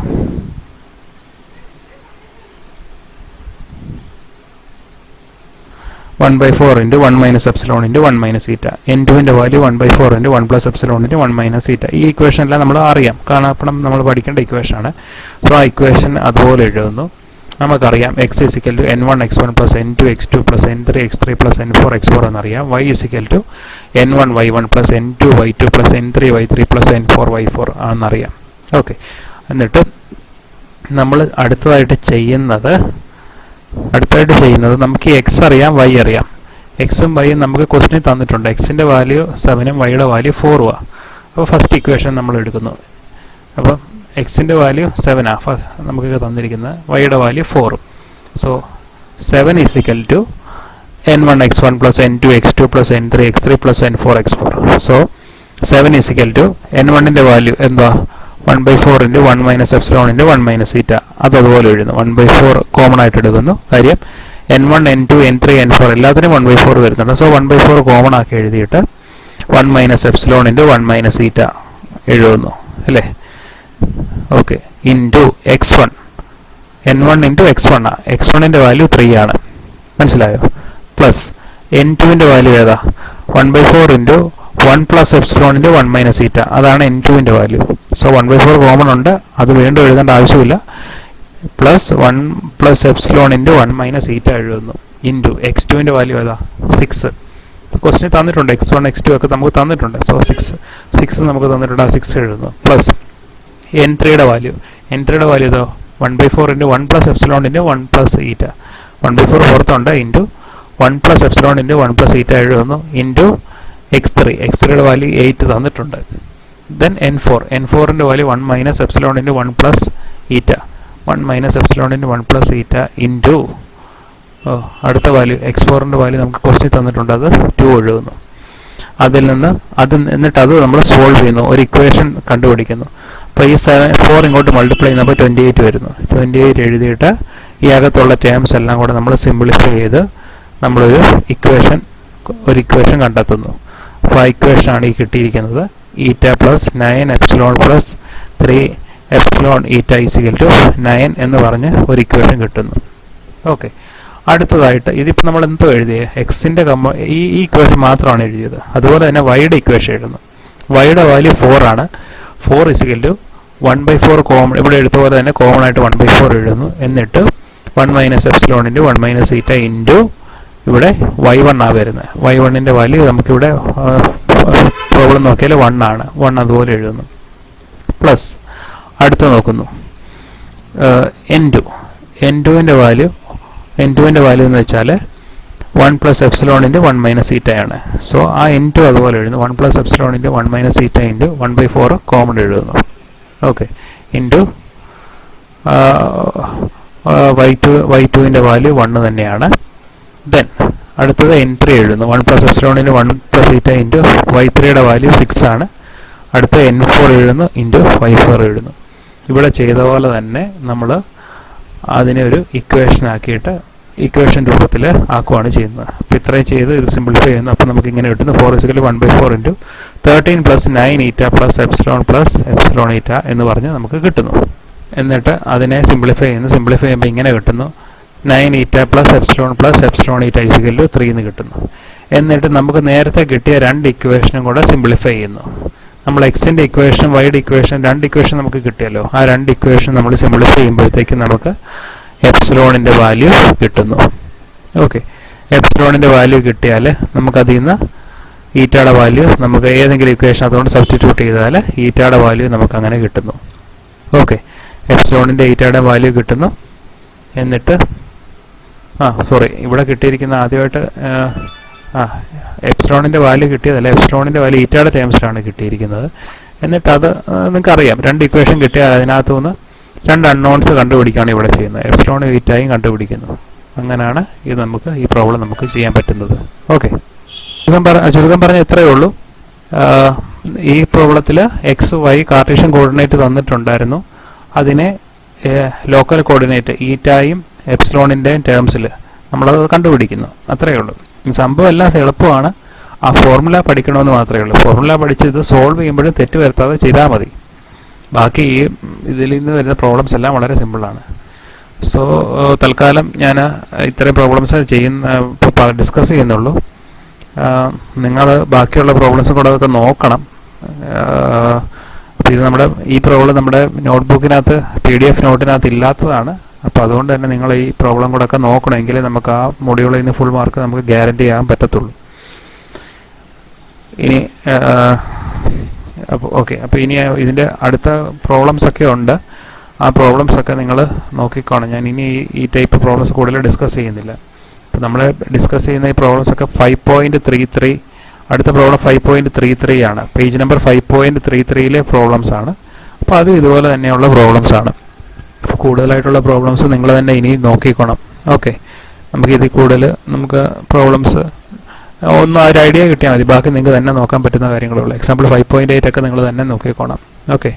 1/4 into 1 minus epsilon into 1 minus eta. n2ൻ്റെ value 1/4 into 1 plus epsilon into 1 minus eta. ഈ ഇക്വേഷൻ എല്ലാം നമ്മൾ അറിയാം, കാണാപ്പണം നമ്മൾ പഠിക്കേണ്ട ഇക്വേഷൻ ആണ്. സോ ആ ഇക്വേഷൻ അതുപോലെ എഴുതുന്നു. നമുക്കറിയാം x is equal to n1 x1 plus n2 x2 plus n3 x3 plus n4 x4 എന്നറിയാം. y is equal to n1 y1 plus n2 y2 plus n3 y3 plus n4 y4 ആണെന്നറിയാം. ഓക്കെ, എന്നിട്ട് നമ്മൾ അടുത്തതായിട്ട് ചെയ്യുന്നത് നമുക്ക് എക്സ് അറിയാം, വൈ അറിയാം. എക്സും വൈയും നമുക്ക് ക്വസ്റ്റിനിൽ തന്നിട്ടുണ്ട്. എക്സിൻ്റെ വാല്യൂ 7ഉം വൈയുടെ വാല്യൂ 4ഉം. അപ്പോൾ ഫസ്റ്റ് ഇക്വേഷൻ നമ്മൾ എടുക്കുന്നു. അപ്പോൾ എക്സിൻ്റെ വാല്യൂ 7 നമുക്ക് തന്നിരിക്കുന്നത്, വൈയുടെ value 4. So 7 is equal to n1 x1 plus n2 x2 plus n3 x3 plus n4 x4. So 7 is equal to n1ൻ്റെ വാല്യൂ എന്താ, 1/4 into 1 minus epsilon into 1 minus eta. അതുപോലെ എഴുതുന്നു. 1/4 കോമൺ ആയിട്ട് എടുക്കുന്നു. കാര്യം n1 n2 n3 n4 എല്ലാത്തിനും 1/4 വരുന്നുണ്ട്. സോ 1/4 കോമൺ ആക്കി എഴുതിയിട്ട് 1 minus epsilon into 1 minus eta എഴുതുന്നു അല്ലേ. Okay, into x1, n1 into x1 x1ൻ്റെ വാല്യൂ 3 ആണ്, മനസ്സിലായോ? പ്ലസ് n2ൻ്റെ വാല്യൂ ഏതാ, 1/4 into 1 plus epsilon into 1 minus eta. അതാണ് n2ൻ്റെ വാല്യൂ. സോ 1/4 കോമൺ ഉണ്ട്, അത് വീണ്ടും എഴുതേണ്ട ആവശ്യമില്ല. Plus 1 plus epsilon into 1 minus eta എഴുതുന്നു. ഇൻറ്റു x2ൻ്റെ വാല്യൂ ഏതാ, 6. ക്വസ്റ്റിന് തന്നിട്ടുണ്ട്, x1 x2 ഒക്കെ നമുക്ക് തന്നിട്ടുണ്ട്. സോ 6 നമുക്ക് തന്നിട്ടുണ്ട്, ആ 6 എഴുതുന്നു. പ്ലസ് n3യുടെ വാല്യൂ ഏതോ 1/4 into 1 plus epsilon into 1 plus eta. 1/4 പുറത്തുണ്ട്, into 1 plus epsilon into 1 plus eta എഴുതുന്നു. ഇൻറ്റു x3യുടെ വാല്യൂ 8 തന്നിട്ടുണ്ട്. ദെൻ n4ൻ്റെ value 1 minus epsilon into 1 plus eta. 1 minus epsilon into 1 plus eta into അടുത്ത വാല്യൂ x4ൻ്റെ വാല്യൂ നമുക്ക് ക്വസ്റ്റിൽ തന്നിട്ടുണ്ട്, അത് 2 എഴുതുന്നു. എന്നിട്ട് അത് നമ്മൾ സോൾവ് ചെയ്യുന്നു, ഒരു ഇക്വേഷൻ കണ്ടുപിടിക്കുന്നു. അപ്പോൾ ഈ 4 ഇങ്ങോട്ട് മൾട്ടിപ്ലൈ ചെയ്യുന്നപ്പോൾ 28 വരുന്നു. 28 എഴുതിയിട്ട് ഈ അകത്തുള്ള ടേംസ് എല്ലാം കൂടെ നമ്മൾ സിംപ്ലിഫൈ ചെയ്ത് നമ്മളൊരു ഇക്വേഷൻ കണ്ടെത്തുന്നു. അപ്പോൾ ആ ഇക്വേഷനാണ് ഈ കിട്ടിയിരിക്കുന്നത്. ഈറ്റ പ്ലസ് 9 എപ്സിലോൺ പ്ലസ് 3 എപ്സിലോൺ ഈറ്റ ഈസ് ഈക്വൽ ടു 9 എന്ന് പറഞ്ഞ് ഒരു ഇക്വേഷൻ കിട്ടുന്നു. ഓക്കെ, അടുത്തതായിട്ട് ഇതിപ്പോൾ നമ്മൾ എന്തോ എഴുതിയത്, എക്സിൻ്റെ ഈ ഇക്വേഷൻ മാത്രമാണ് എഴുതിയത്. അതുപോലെ തന്നെ വൈയുടെ ഇക്വേഷൻ എഴുതുന്നു. വൈയുടെ വാല്യൂ 4 ആണ്. 4 is equal to 1/4 കോമൺ, ഇവിടെ എടുത്ത പോലെ തന്നെ കോമൺ ആയിട്ട് 1/4 എഴുതുന്നു. എന്നിട്ട് 1 minus epsilon into 1 minus eta into ഇവിടെ y1 ആണ് വരുന്നത്. y1ൻ്റെ വാല്യൂ നമുക്കിവിടെ പ്രോബ്ലം നോക്കിയാൽ 1 ആണ്. 1 അതുപോലെ എഴുതുന്നു. പ്ലസ് അടുത്ത് നോക്കുന്നു n2ൻ്റെ വാല്യൂ എന്ന് വെച്ചാൽ 1 plus epsilon into 1 minus eta ആണ്. സോ ആ n2 അതുപോലെ എഴുതുന്നു. 1 plus epsilon into 1 minus eta into 1/4 common എഴുതുന്നു. ഓക്കെ, ഇൻറ്റു y2ൻ്റെ വാല്യൂ 1 തന്നെയാണ്. ദെൻ അടുത്തത് n3 എഴുതുന്നു. 1 plus epsilon into 1 plus eta into y3യുടെ value 6 ആണ്. അടുത്ത n4 എഴുതുന്നു, ഇൻറ്റു y4 എഴുതുന്നു. ഇവിടെ ചെയ്ത പോലെ തന്നെ നമ്മൾ അതിനെ ഒരു ഇക്വേഷൻ രൂപത്തിൽ ആക്കുകയാണ് ചെയ്യുന്നത്. അപ്പോൾ ഇത്രയും ചെയ്ത് ഇത് സിംപ്ലിഫൈ ചെയ്യുന്നു. അപ്പോൾ നമുക്ക് ഇങ്ങനെ കിട്ടുന്നു, 4 is equal to 1/4 into 13 plus 9 eta plus epsilon eta എന്ന് പറഞ്ഞ് നമുക്ക് കിട്ടുന്നു. എന്നിട്ട് അതിനെ സിംപ്ലിഫൈ ചെയ്യുമ്പോൾ ഇങ്ങനെ കിട്ടുന്നു, 9 eta plus epsilon eta is equal to 3 എന്ന് കിട്ടുന്നു. എന്നിട്ട് നമുക്ക് നേരത്തെ കിട്ടിയ രണ്ട് ഇക്വേഷനും കൂടെ സിംപ്ലിഫൈ ചെയ്യുന്നു. നമ്മൾ എക്സിൻ്റെ ഇക്വേഷനും വൈയുടെ ഇക്വേഷൻ, രണ്ട് ഇക്വേഷൻ നമുക്ക് കിട്ടിയല്ലോ. ആ രണ്ട് ഇക്വേഷൻ നമ്മൾ സിംപ്ലിഫൈ ചെയ്യുമ്പോഴത്തേക്കും നമുക്ക് എപ്സിലോണിൻ്റെ വാല്യൂ കിട്ടുന്നു. ഓക്കെ, എപ്സിലോണിൻ്റെ വാല്യൂ കിട്ടിയാൽ നമുക്കതിൽ നിന്ന് ഈറ്റയുടെ വാല്യൂ നമുക്ക് ഏതെങ്കിലും ഇക്വേഷൻ അതുകൊണ്ട് സബ്സ്റ്റിറ്റ്യൂട്ട് ചെയ്താൽ ഈറ്റയുടെ വാല്യൂ നമുക്ക് അങ്ങനെ കിട്ടുന്നു. ഓക്കെ, എപ്സിലോണിൻ്റെ ഈറ്റയുടെ വാല്യൂ കിട്ടുന്നു. എന്നിട്ട് ഇവിടെ കിട്ടിയിരിക്കുന്ന ആദ്യമായിട്ട് എപ്സിലോണിൻ്റെ വാല്യൂ കിട്ടിയതല്ല, എപ്സിലോണിൻ്റെ വാല്യൂ ഈറ്റയുടെ ടേംസിലാണ് കിട്ടിയിരിക്കുന്നത്. എന്നിട്ട് അത് നിങ്ങൾക്കറിയാം, 2 ഇക്വേഷൻ കിട്ടിയാൽ അതിനകത്തുനിന്ന് 2 അൺനോൺസ് കണ്ടുപിടിക്കുകയാണ് ഇവിടെ ചെയ്യുന്നത്. എപ്സിലോണും ഈറ്റായും കണ്ടുപിടിക്കുന്നു. അങ്ങനെയാണ് ഇത് നമുക്ക് ഈ പ്രോബ്ലം നമുക്ക് ചെയ്യാൻ പറ്റുന്നത്. ഓക്കെ, ചുരുക്കം പറഞ്ഞ ഇത്രയേ ഉള്ളൂ. ഈ പ്രോബ്ലത്തിൽ എക്സ് വൈ കാർട്ടീഷ്യൻ കോർഡിനേറ്റ് തന്നിട്ടുണ്ടായിരുന്നു. അതിനെ ലോക്കൽ കോർഡിനേറ്റ് ഈറ്റായും എപ്സിലോണിൻ്റെയും ടേംസിൽ നമ്മളത് കണ്ടുപിടിക്കുന്നു. അത്രയേ ഉള്ളൂ. സംഭവം എല്ലാം എളുപ്പമാണ്. ആ ഫോർമുല പഠിക്കണമെന്ന് മാത്രമേ ഉള്ളൂ. ഫോർമുല പഠിച്ച് ഇത് സോൾവ് ചെയ്യുമ്പോഴും തെറ്റ് വരുത്താതെ ചെയ്താൽ മതി. ബാക്കി ഈ ഇതിൽ നിന്ന് വരുന്ന പ്രോബ്ലംസ് എല്ലാം വളരെ സിമ്പിളാണ്. സോ തൽക്കാലം ഞാൻ ഇത്രയും പ്രോബ്ലംസ് ഡിസ്കസ് ചെയ്യുന്നുള്ളൂ. നിങ്ങൾ ബാക്കിയുള്ള പ്രോബ്ലംസും കൂടെ അതൊക്കെ നോക്കണം. അപ്പോൾ ഇത് ഈ പ്രോബ്ലം നമ്മുടെ നോട്ട്ബുക്കിനകത്ത് PDF നോട്ടിനകത്ത് ഇല്ലാത്തതാണ്. അപ്പോൾ അതുകൊണ്ട് തന്നെ നിങ്ങൾ ഈ പ്രോബ്ലം കൂടെ ഒക്കെ നോക്കണമെങ്കിൽ നമുക്ക് ആ മൊഡ്യൂളിൽ നിന്ന് ഫുൾ മാർക്ക് നമുക്ക് ഗ്യാരണ്ടി ചെയ്യാൻ പറ്റത്തുള്ളൂ. ഇനി അപ്പോൾ ഇനി ഇതിൻ്റെ അടുത്ത പ്രോബ്ലംസ് ഒക്കെ ഉണ്ട്. ആ പ്രോബ്ലംസ് ഒക്കെ നിങ്ങൾ നോക്കിക്കോണം. ഞാൻ ഇനി ഈ ടൈപ്പ് പ്രോബ്ലംസ് കൂടുതൽ ഡിസ്കസ് ചെയ്യുന്നില്ല. അപ്പോൾ നമ്മൾ ഡിസ്കസ് ചെയ്യുന്ന ഈ പ്രോബ്ലംസ് ഒക്കെ 5.33, അടുത്ത പ്രോബ്ലം 5.33 ആണ്. പേജ് നമ്പർ 5.33 പ്രോബ്ലംസ് ആണ്. അപ്പോൾ അതും ഇതുപോലെ തന്നെയുള്ള പ്രോബ്ലംസ് ആണ്. കൂടുതലായിട്ടുള്ള പ്രോബ്ലംസ് നിങ്ങൾ തന്നെ ഇനി നോക്കിക്കോണം. ഓക്കെ, നമുക്ക് ഇതിൽ കൂടുതൽ പ്രോബ്ലംസ് ഒന്ന് ഒരു ഐഡിയ കിട്ടിയാൽ മതി. ബാക്കി നിങ്ങൾക്ക് തന്നെ നോക്കാൻ പറ്റുന്ന കാര്യങ്ങളുള്ളൂ. എക്സാമ്പിൾ 5.8 ഒക്കെ നിങ്ങൾ തന്നെ നോക്കിക്കോണം. ഓക്കെ.